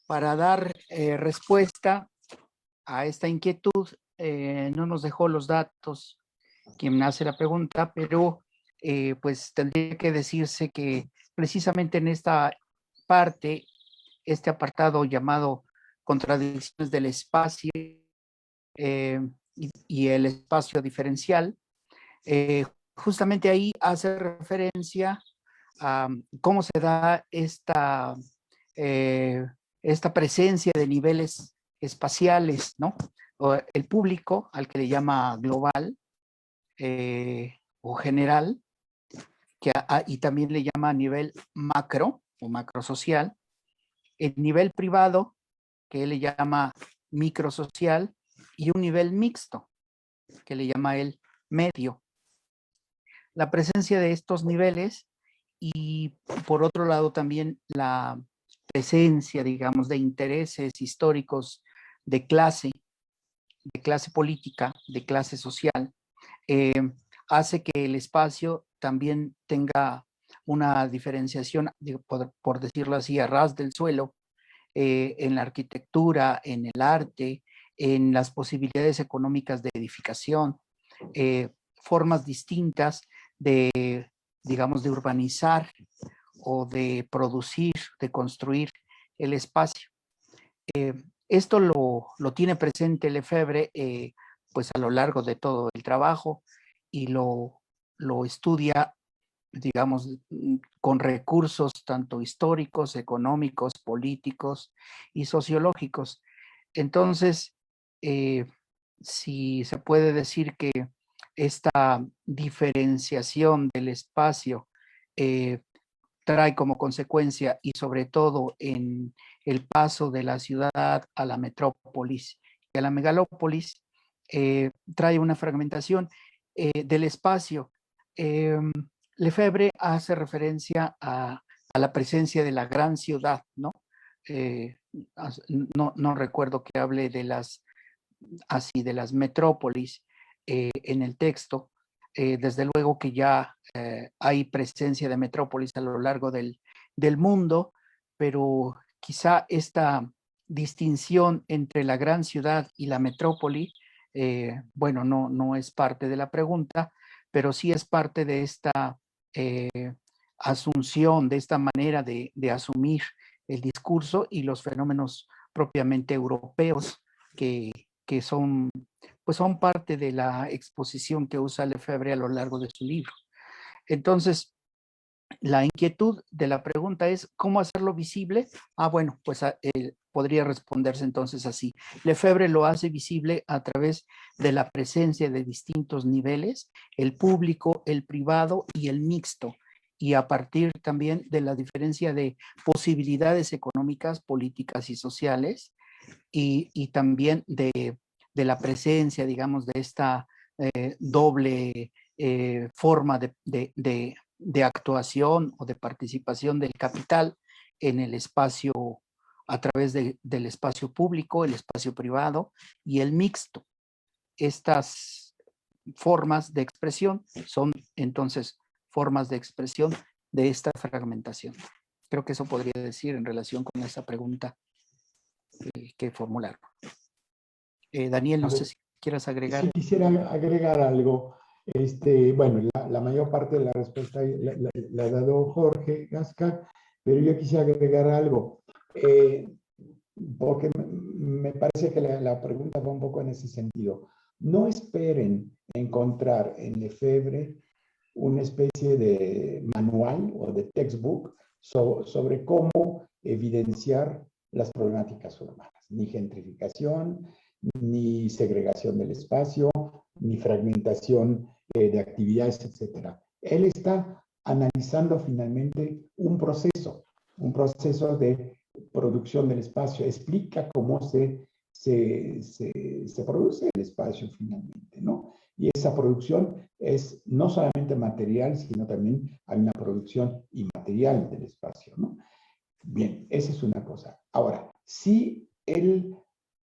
para dar respuesta a esta inquietud, no nos dejó los datos quien hace la pregunta, pero pues tendría que decirse que precisamente en esta parte, este apartado llamado contradicciones del espacio y el espacio diferencial, justamente ahí hace referencia a cómo se da esta presencia de niveles espaciales, ¿no? O el público, al que le llama global o general, y también le llama a nivel macro o macrosocial, el nivel privado, que él le llama microsocial, y un nivel mixto, que le llama el medio. La presencia de estos niveles y por otro lado también la presencia, digamos, de intereses históricos de clase política, de clase social, hace que el espacio también tenga una diferenciación, por decirlo así, a ras del suelo, en la arquitectura, en el arte, en las posibilidades económicas de edificación, formas distintas de, digamos, de urbanizar o de producir, de construir el espacio. Esto lo tiene presente Lefebvre pues a lo largo de todo el trabajo y lo estudia, digamos, con recursos tanto históricos, económicos, políticos y sociológicos. Entonces, si se puede decir que esta diferenciación del espacio trae como consecuencia y sobre todo en el paso de la ciudad a la metrópolis y a la megalópolis, trae una fragmentación del espacio. Lefebvre hace referencia a la presencia de la gran ciudad, ¿no? No recuerdo que hable de las metrópolis en el texto. Desde luego que ya hay presencia de metrópolis a lo largo del mundo, pero quizá esta distinción entre la gran ciudad y la metrópoli, bueno, no es parte de la pregunta, pero sí es parte de esta asunción, de esta manera de asumir el discurso y los fenómenos propiamente europeos que son, pues son parte de la exposición que usa Lefebvre a lo largo de su libro. Entonces, la inquietud de la pregunta es, ¿cómo hacerlo visible? Bueno, pues podría responderse entonces así. Lefebvre lo hace visible a través de la presencia de distintos niveles, el público, el privado y el mixto, y a partir también de la diferencia de posibilidades económicas, políticas y sociales, y también de la presencia, digamos, de esta doble forma de actuación o de participación del capital en el espacio, a través del espacio público, el espacio privado y el mixto. Estas formas de expresión son entonces formas de expresión de esta fragmentación. Creo que eso podría decir en relación con esa pregunta que formularon. Daniel, no sé si quieras agregar. Sí, quisiera agregar algo. Bueno, la mayor parte de la respuesta la ha dado Jorge Gasca, pero yo quisiera agregar algo, porque me parece que la pregunta va un poco en ese sentido. No esperen encontrar en Lefebvre una especie de manual o de textbook sobre cómo evidenciar las problemáticas urbanas, ni gentrificación, ni segregación del espacio, ni fragmentación de actividades, etc. Él está analizando finalmente un proceso de producción del espacio, explica cómo se produce el espacio finalmente, ¿no? Y esa producción es no solamente material, sino también hay una producción inmaterial del espacio, ¿no? Bien, esa es una cosa. Ahora, si él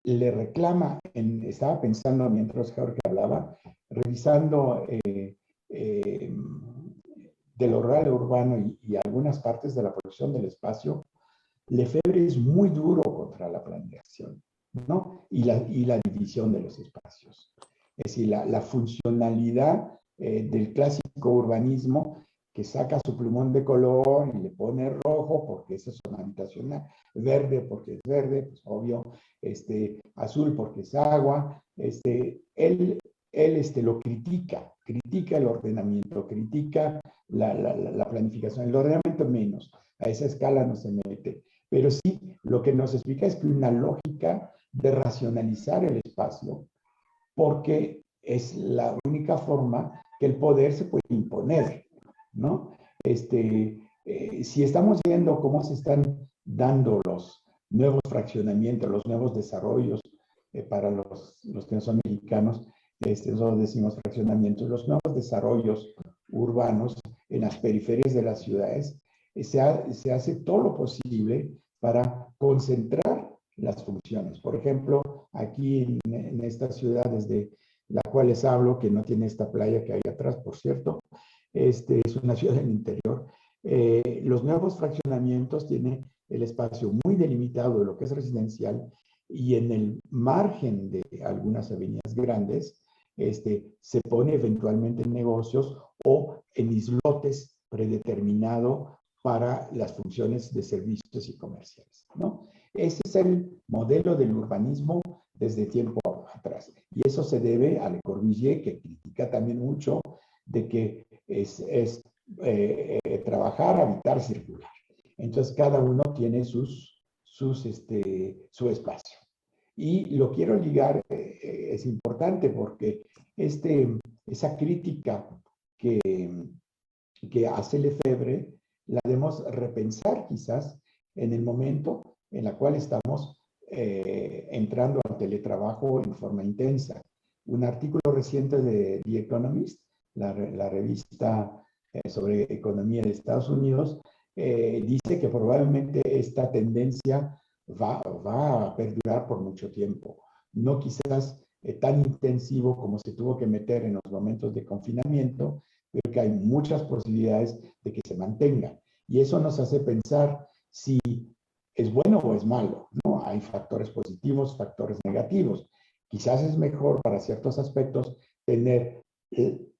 le reclama, estaba pensando mientras Jorge hablaba, revisando de lo rural urbano y algunas partes de la producción del espacio, Lefebvre es muy duro contra la planeación, ¿no? Y la división de los espacios. Es decir, la funcionalidad del clásico urbanismo que saca su plumón de color y le pone rojo porque esa es una habitación, verde porque es verde, pues obvio, azul porque es agua. Él lo critica el ordenamiento, critica la planificación, el ordenamiento menos, a esa escala no se mete, pero sí lo que nos explica es que una lógica de racionalizar el espacio, porque es la única forma que el poder se puede imponer, ¿no? Si estamos viendo cómo se están dando los nuevos fraccionamientos, los nuevos desarrollos para los que no son mexicanos, nosotros decimos fraccionamientos, los nuevos desarrollos urbanos en las periferias de las ciudades, se hace todo lo posible para concentrar las funciones. Por ejemplo, aquí en esta ciudad desde la cual les hablo, que no tiene esta playa que hay atrás, por cierto, es una ciudad del interior. Los nuevos fraccionamientos tienen el espacio muy delimitado de lo que es residencial y en el margen de algunas avenidas grandes se pone eventualmente negocios o en islotes predeterminados para las funciones de servicios y comerciales, ¿no? Ese es el modelo del urbanismo desde tiempo atrás. Y eso se debe a Le Corbusier, que critica también mucho de que es trabajar, habitar, circular. Entonces, cada uno tiene su espacio. Y lo quiero ligar, es importante porque esa crítica que hace Lefebvre la debemos repensar quizás en el momento en el cual estamos entrando al teletrabajo en forma intensa. un artículo reciente de The Economist, la revista sobre economía de Estados Unidos, dice que probablemente esta tendencia va a perdurar por mucho tiempo. No quizás tan intensivo como se tuvo que meter en los momentos de confinamiento, pero que hay muchas posibilidades de que se mantenga. Y eso nos hace pensar si es bueno o es malo, ¿no? Hay factores positivos, factores negativos. Quizás es mejor para ciertos aspectos tener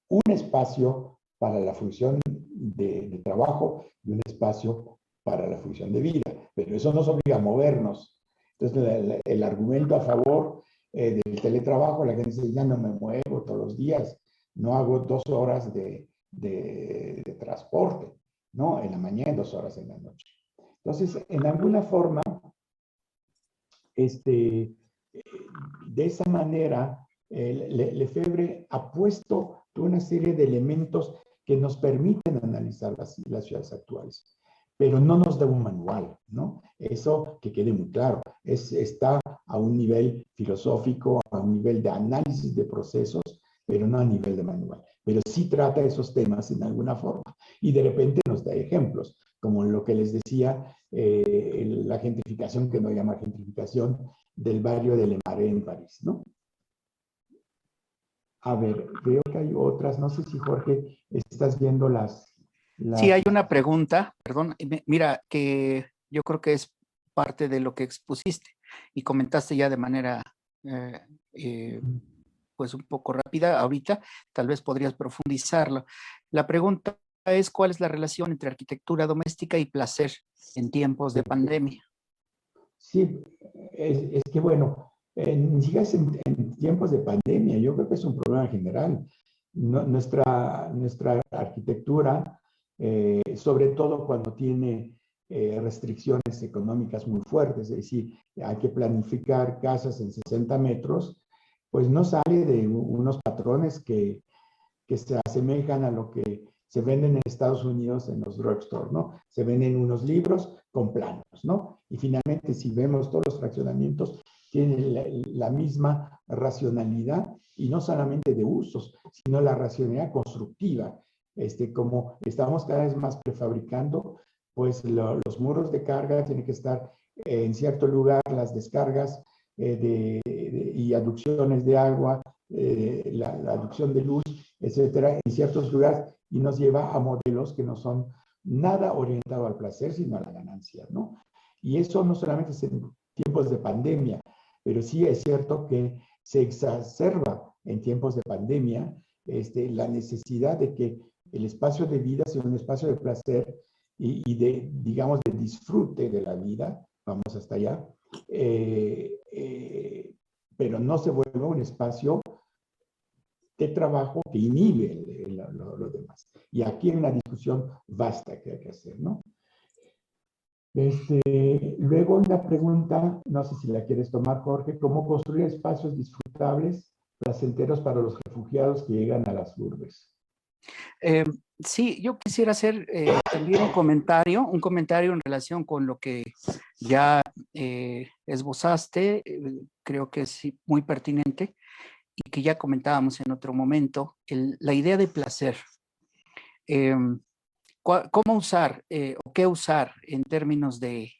un espacio para la función de trabajo y un espacio para la función de vida, pero eso nos obliga a movernos. Entonces, el argumento a favor del teletrabajo, la gente dice, ya no me muevo todos los días, no hago 2 horas de transporte, ¿no? En la mañana y 2 horas en la noche. Entonces, en alguna forma, de esa manera, Lefebvre ha puesto toda una serie de elementos que nos permiten analizar las ciudades actuales, pero no nos da un manual, ¿no? Eso que quede muy claro, está a un nivel filosófico, a un nivel de análisis de procesos, pero no a nivel de manual. Pero sí trata esos temas en alguna forma y de repente nos da ejemplos, como lo que les decía, la gentrificación, que no llama gentrificación, del barrio de Le Marais en París, ¿no? A ver, veo que hay otras, no sé si Jorge, estás viendo Sí, hay una pregunta, perdón, mira, que yo creo que es parte de lo que expusiste y comentaste ya de manera pues un poco rápida ahorita, tal vez podrías profundizarlo. La pregunta es, ¿cuál es la relación entre arquitectura doméstica y placer en tiempos de pandemia? Sí, es que bueno, ni siquiera en tiempos de pandemia, yo creo que es un problema general. Nuestra arquitectura, sobre todo cuando tiene restricciones económicas muy fuertes, es decir, hay que planificar casas en 60 metros, pues no sale de unos patrones que se asemejan a lo que se venden en Estados Unidos en los drugstores, ¿no? Se venden unos libros con planos, ¿no? Y finalmente, si vemos todos los fraccionamientos, tienen la misma racionalidad, y no solamente de usos, sino la racionalidad constructiva. Como estamos cada vez más prefabricando, pues los muros de carga tienen que estar en cierto lugar, las descargas y aducciones de agua, la aducción de luz, etcétera, en ciertos lugares, y nos lleva a modelos que no son nada orientados al placer, sino a la ganancia, ¿no? Y eso no solamente es en tiempos de pandemia, pero sí es cierto que se exacerba en tiempos de pandemia la necesidad de que el espacio de vida sea un espacio de placer y de, digamos, de disfrute de la vida, vamos hasta allá, pero no se vuelva un espacio de trabajo que inhibe lo demás. Y aquí hay una discusión vasta que hay que hacer, ¿no? Luego una pregunta, no sé si la quieres tomar, Jorge, ¿cómo construir espacios disfrutables, placenteros para los refugiados que llegan a las urbes? Sí, yo quisiera hacer también un comentario en relación con lo que ya esbozaste, creo que es muy pertinente y que ya comentábamos en otro momento, la idea de placer. ¿Cómo usar o qué usar en términos de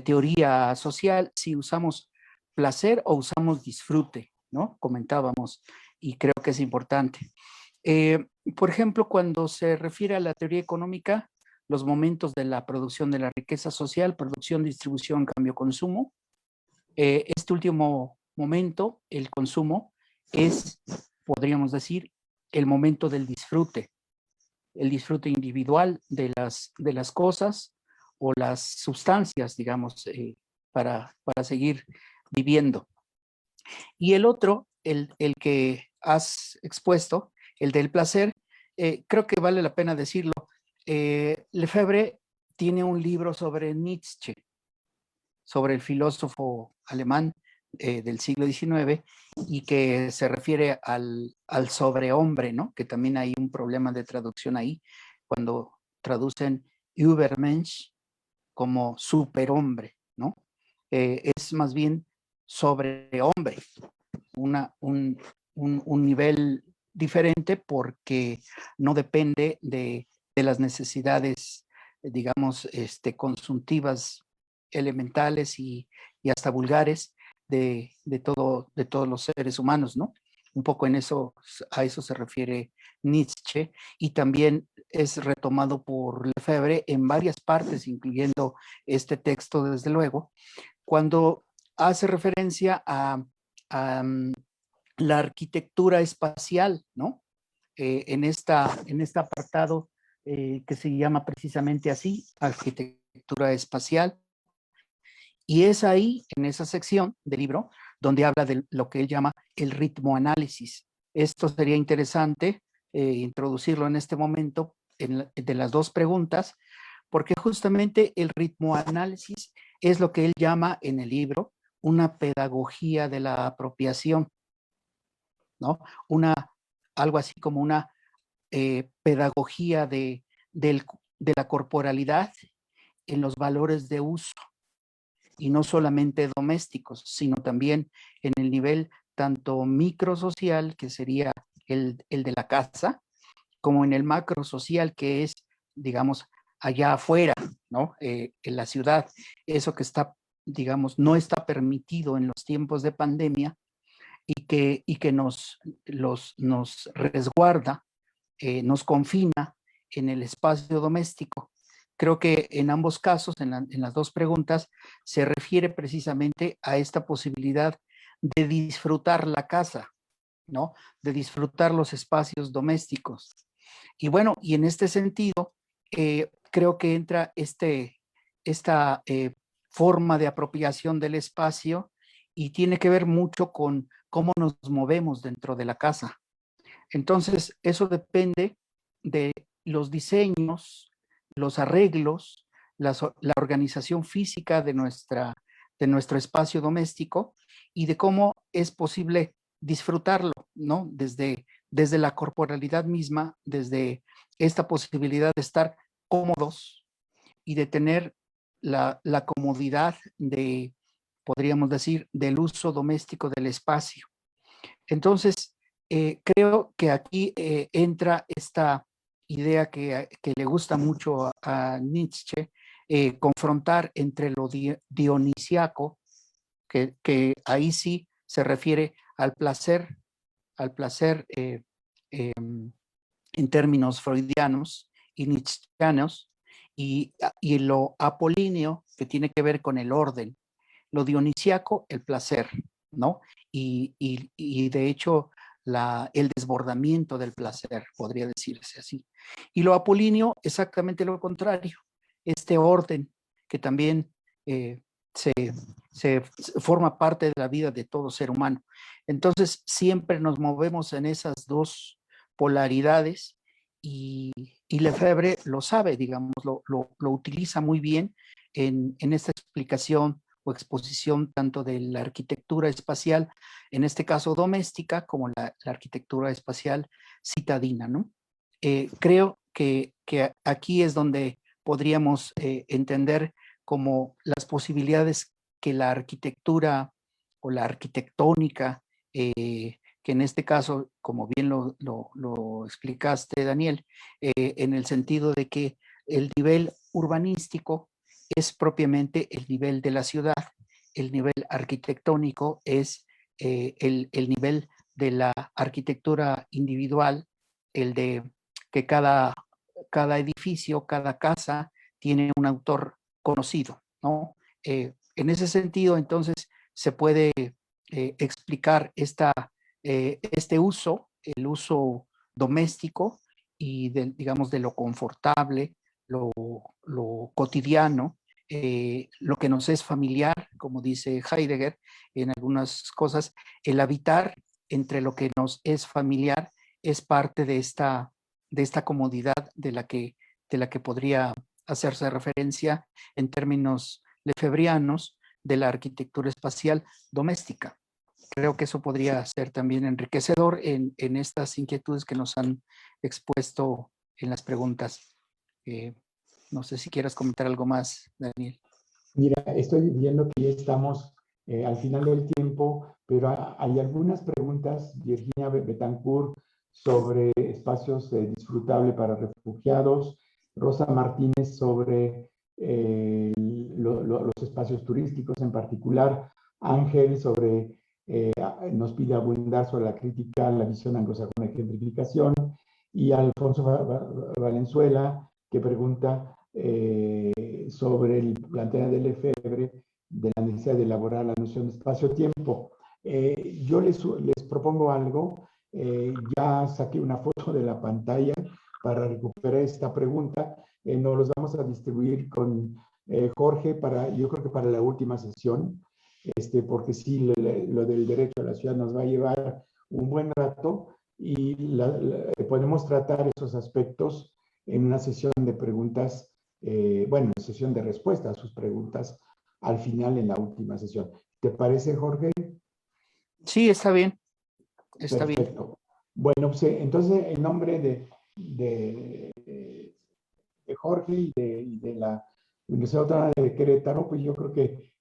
teoría social si usamos placer o usamos disfrute, ¿no? Comentábamos y creo que es importante. Por ejemplo, cuando se refiere a la teoría económica, los momentos de la producción de la riqueza social, producción, distribución, cambio, consumo, este último momento, el consumo, es, podríamos decir, el momento del disfrute, el disfrute individual de las cosas o las sustancias, digamos, para seguir viviendo. Y el otro, el que has expuesto, el del placer, creo que vale la pena decirlo. Lefebvre tiene un libro sobre Nietzsche, sobre el filósofo alemán del siglo XIX, y que se refiere al sobrehombre, ¿no? Que también hay un problema de traducción ahí, cuando traducen Übermensch como superhombre, ¿no? Es más bien sobrehombre, un un nivel diferente porque no depende de las necesidades, digamos, consultivas elementales y hasta vulgares de todos los seres humanos, ¿no? Un poco a eso se refiere Nietzsche, y también es retomado por Lefebvre en varias partes, incluyendo este texto, desde luego, cuando hace referencia a la arquitectura espacial, ¿no? En este apartado que se llama precisamente así, arquitectura espacial, y es ahí, en esa sección del libro, donde habla de lo que él llama el ritmo análisis. Esto sería interesante introducirlo en este momento de las dos preguntas, porque justamente el ritmo análisis es lo que él llama en el libro una pedagogía de la apropiación, ¿no? Algo así como una pedagogía de la corporalidad en los valores de uso, y no solamente domésticos, sino también en el nivel tanto microsocial, que sería el de la casa, como en el macrosocial, que es, digamos, allá afuera, ¿no? En la ciudad, eso que está, digamos, no está permitido en los tiempos de pandemia, y que nos resguarda, nos confina en el espacio doméstico. Creo que en ambos casos, en las dos preguntas, se refiere precisamente a esta posibilidad de disfrutar la casa, ¿no? De disfrutar los espacios domésticos. Y bueno, y en este sentido, creo que entra esta forma de apropiación del espacio, y tiene que ver mucho con cómo nos movemos dentro de la casa. Entonces, eso depende de los diseños, los arreglos, la organización física de nuestro espacio doméstico, y de cómo es posible disfrutarlo, ¿no? Desde la corporalidad misma, desde esta posibilidad de estar cómodos y de tener la comodidad podríamos decir, del uso doméstico del espacio. Entonces, creo que aquí entra esta idea que le gusta mucho a Nietzsche, confrontar entre lo dionisiaco, que ahí sí se refiere al placer en términos freudianos y nietzscheanos, y lo apolíneo, que tiene que ver con el orden, lo dionisiaco, el placer, ¿no? Y de hecho, el desbordamiento del placer, podría decirse así. Y lo apolíneo, exactamente lo contrario, este orden que también se forma parte de la vida de todo ser humano. Entonces, siempre nos movemos en esas dos polaridades, y Lefebvre lo sabe, digamos, lo utiliza muy bien en esta explicación o exposición tanto de la arquitectura espacial, en este caso doméstica, como la arquitectura espacial citadina, ¿no? Creo que aquí es donde podríamos entender como las posibilidades que la arquitectura o la arquitectónica, que en este caso, como bien lo explicaste, Daniel, en el sentido de que el nivel urbanístico es propiamente el nivel de la ciudad, el nivel arquitectónico es el nivel de la arquitectura individual, el de que cada edificio, cada casa tiene un autor conocido, ¿no? En ese sentido, entonces, se puede explicar este uso, el uso doméstico y digamos, de lo confortable, lo cotidiano, lo que nos es familiar, como dice Heidegger en algunas cosas, el habitar entre lo que nos es familiar es parte de esta comodidad de la que podría hacerse referencia en términos lefebrianos de la arquitectura espacial doméstica. Creo que eso podría ser también enriquecedor en estas inquietudes que nos han expuesto en las preguntas. No sé si quieras comentar algo más, Daniel. Mira, estoy viendo que ya estamos al final del tiempo, pero hay algunas preguntas, Virginia Betancourt, sobre espacios disfrutables para refugiados, Rosa Martínez sobre los espacios turísticos en particular, Ángel nos pide abundar sobre la crítica a la visión anglosajona de gentrificación, y Alfonso Valenzuela, que pregunta sobre el planteamiento del Lefebvre de la necesidad de elaborar la noción de espacio-tiempo. Yo les propongo algo. Ya saqué una foto de la pantalla para recuperar esta pregunta. Nos los vamos a distribuir con Jorge yo creo que para la última sesión, porque sí, lo del derecho a la ciudad nos va a llevar un buen rato, y podemos tratar esos aspectos en una sesión de preguntas, bueno, en sesión de respuesta a sus preguntas al final, en la última sesión. ¿Te parece, Jorge? Sí, está bien. Está Perfecto. bien. Bueno, pues, entonces, en nombre de Jorge y de la Universidad Autónoma de Querétaro, pues yo creo que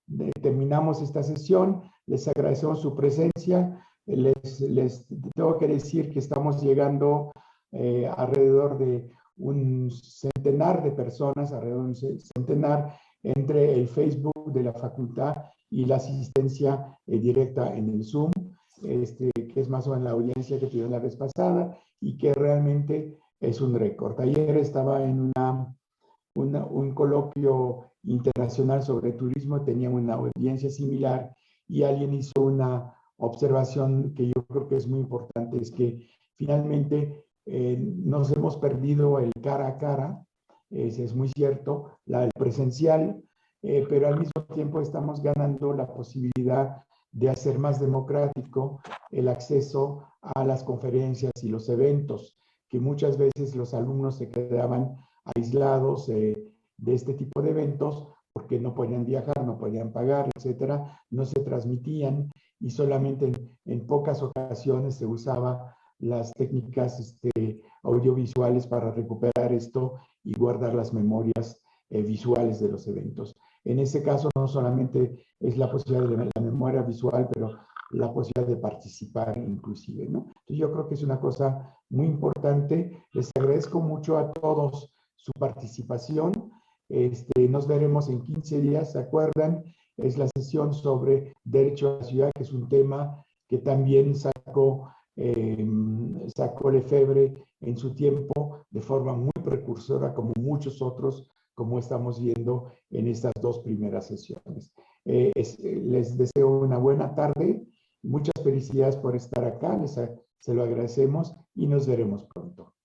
terminamos esta sesión. Les agradecemos su presencia. Les tengo que decir que estamos llegando alrededor de un centenar de personas, alrededor de un centenar, entre el Facebook de la facultad y la asistencia directa en el Zoom, que es más o menos la audiencia que tuvieron la vez pasada, y que realmente es un récord. Ayer estaba en un coloquio internacional sobre turismo, tenía una audiencia similar, y alguien hizo una observación que yo creo que es muy importante, es que finalmente nos hemos perdido el cara a cara, es muy cierto, el presencial, pero al mismo tiempo estamos ganando la posibilidad de hacer más democrático el acceso a las conferencias y los eventos, que muchas veces los alumnos se quedaban aislados de este tipo de eventos porque no podían viajar, no podían pagar, etcétera, no se transmitían, y solamente en pocas ocasiones se usaba las técnicas audiovisuales para recuperar esto y guardar las memorias visuales de los eventos. En ese caso, no solamente es la posibilidad de la memoria visual, pero la posibilidad de participar inclusive, ¿no? Entonces yo creo que es una cosa muy importante. Les agradezco mucho a todos su participación. Nos veremos en 15 días, ¿se acuerdan? Es la sesión sobre derecho a la ciudad, que es un tema que también sacó Lefebvre en su tiempo de forma muy precursora, como muchos otros, como estamos viendo en estas dos primeras sesiones. Les deseo una buena tarde, muchas felicidades por estar acá, se lo agradecemos, y nos veremos pronto.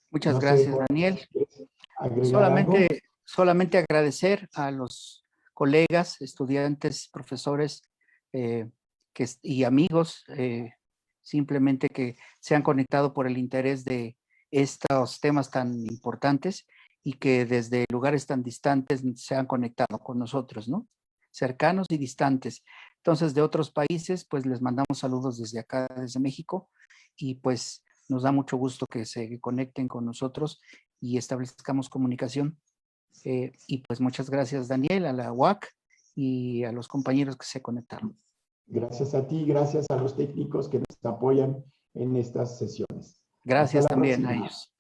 Muchas gracias, Daniel. Solamente agradecer a los colegas, estudiantes, profesores y amigos, simplemente que se han conectado por el interés de estos temas tan importantes, y que desde lugares tan distantes se han conectado con nosotros, ¿no? Cercanos y distantes. Entonces, de otros países, pues les mandamos saludos desde acá, desde México, y pues nos da mucho gusto que se conecten con nosotros y establezcamos comunicación. Y pues muchas gracias, Daniel, a la UAC y a los compañeros que se conectaron. Gracias a ti, gracias a los técnicos que nos apoyan en estas sesiones. Gracias también a ellos.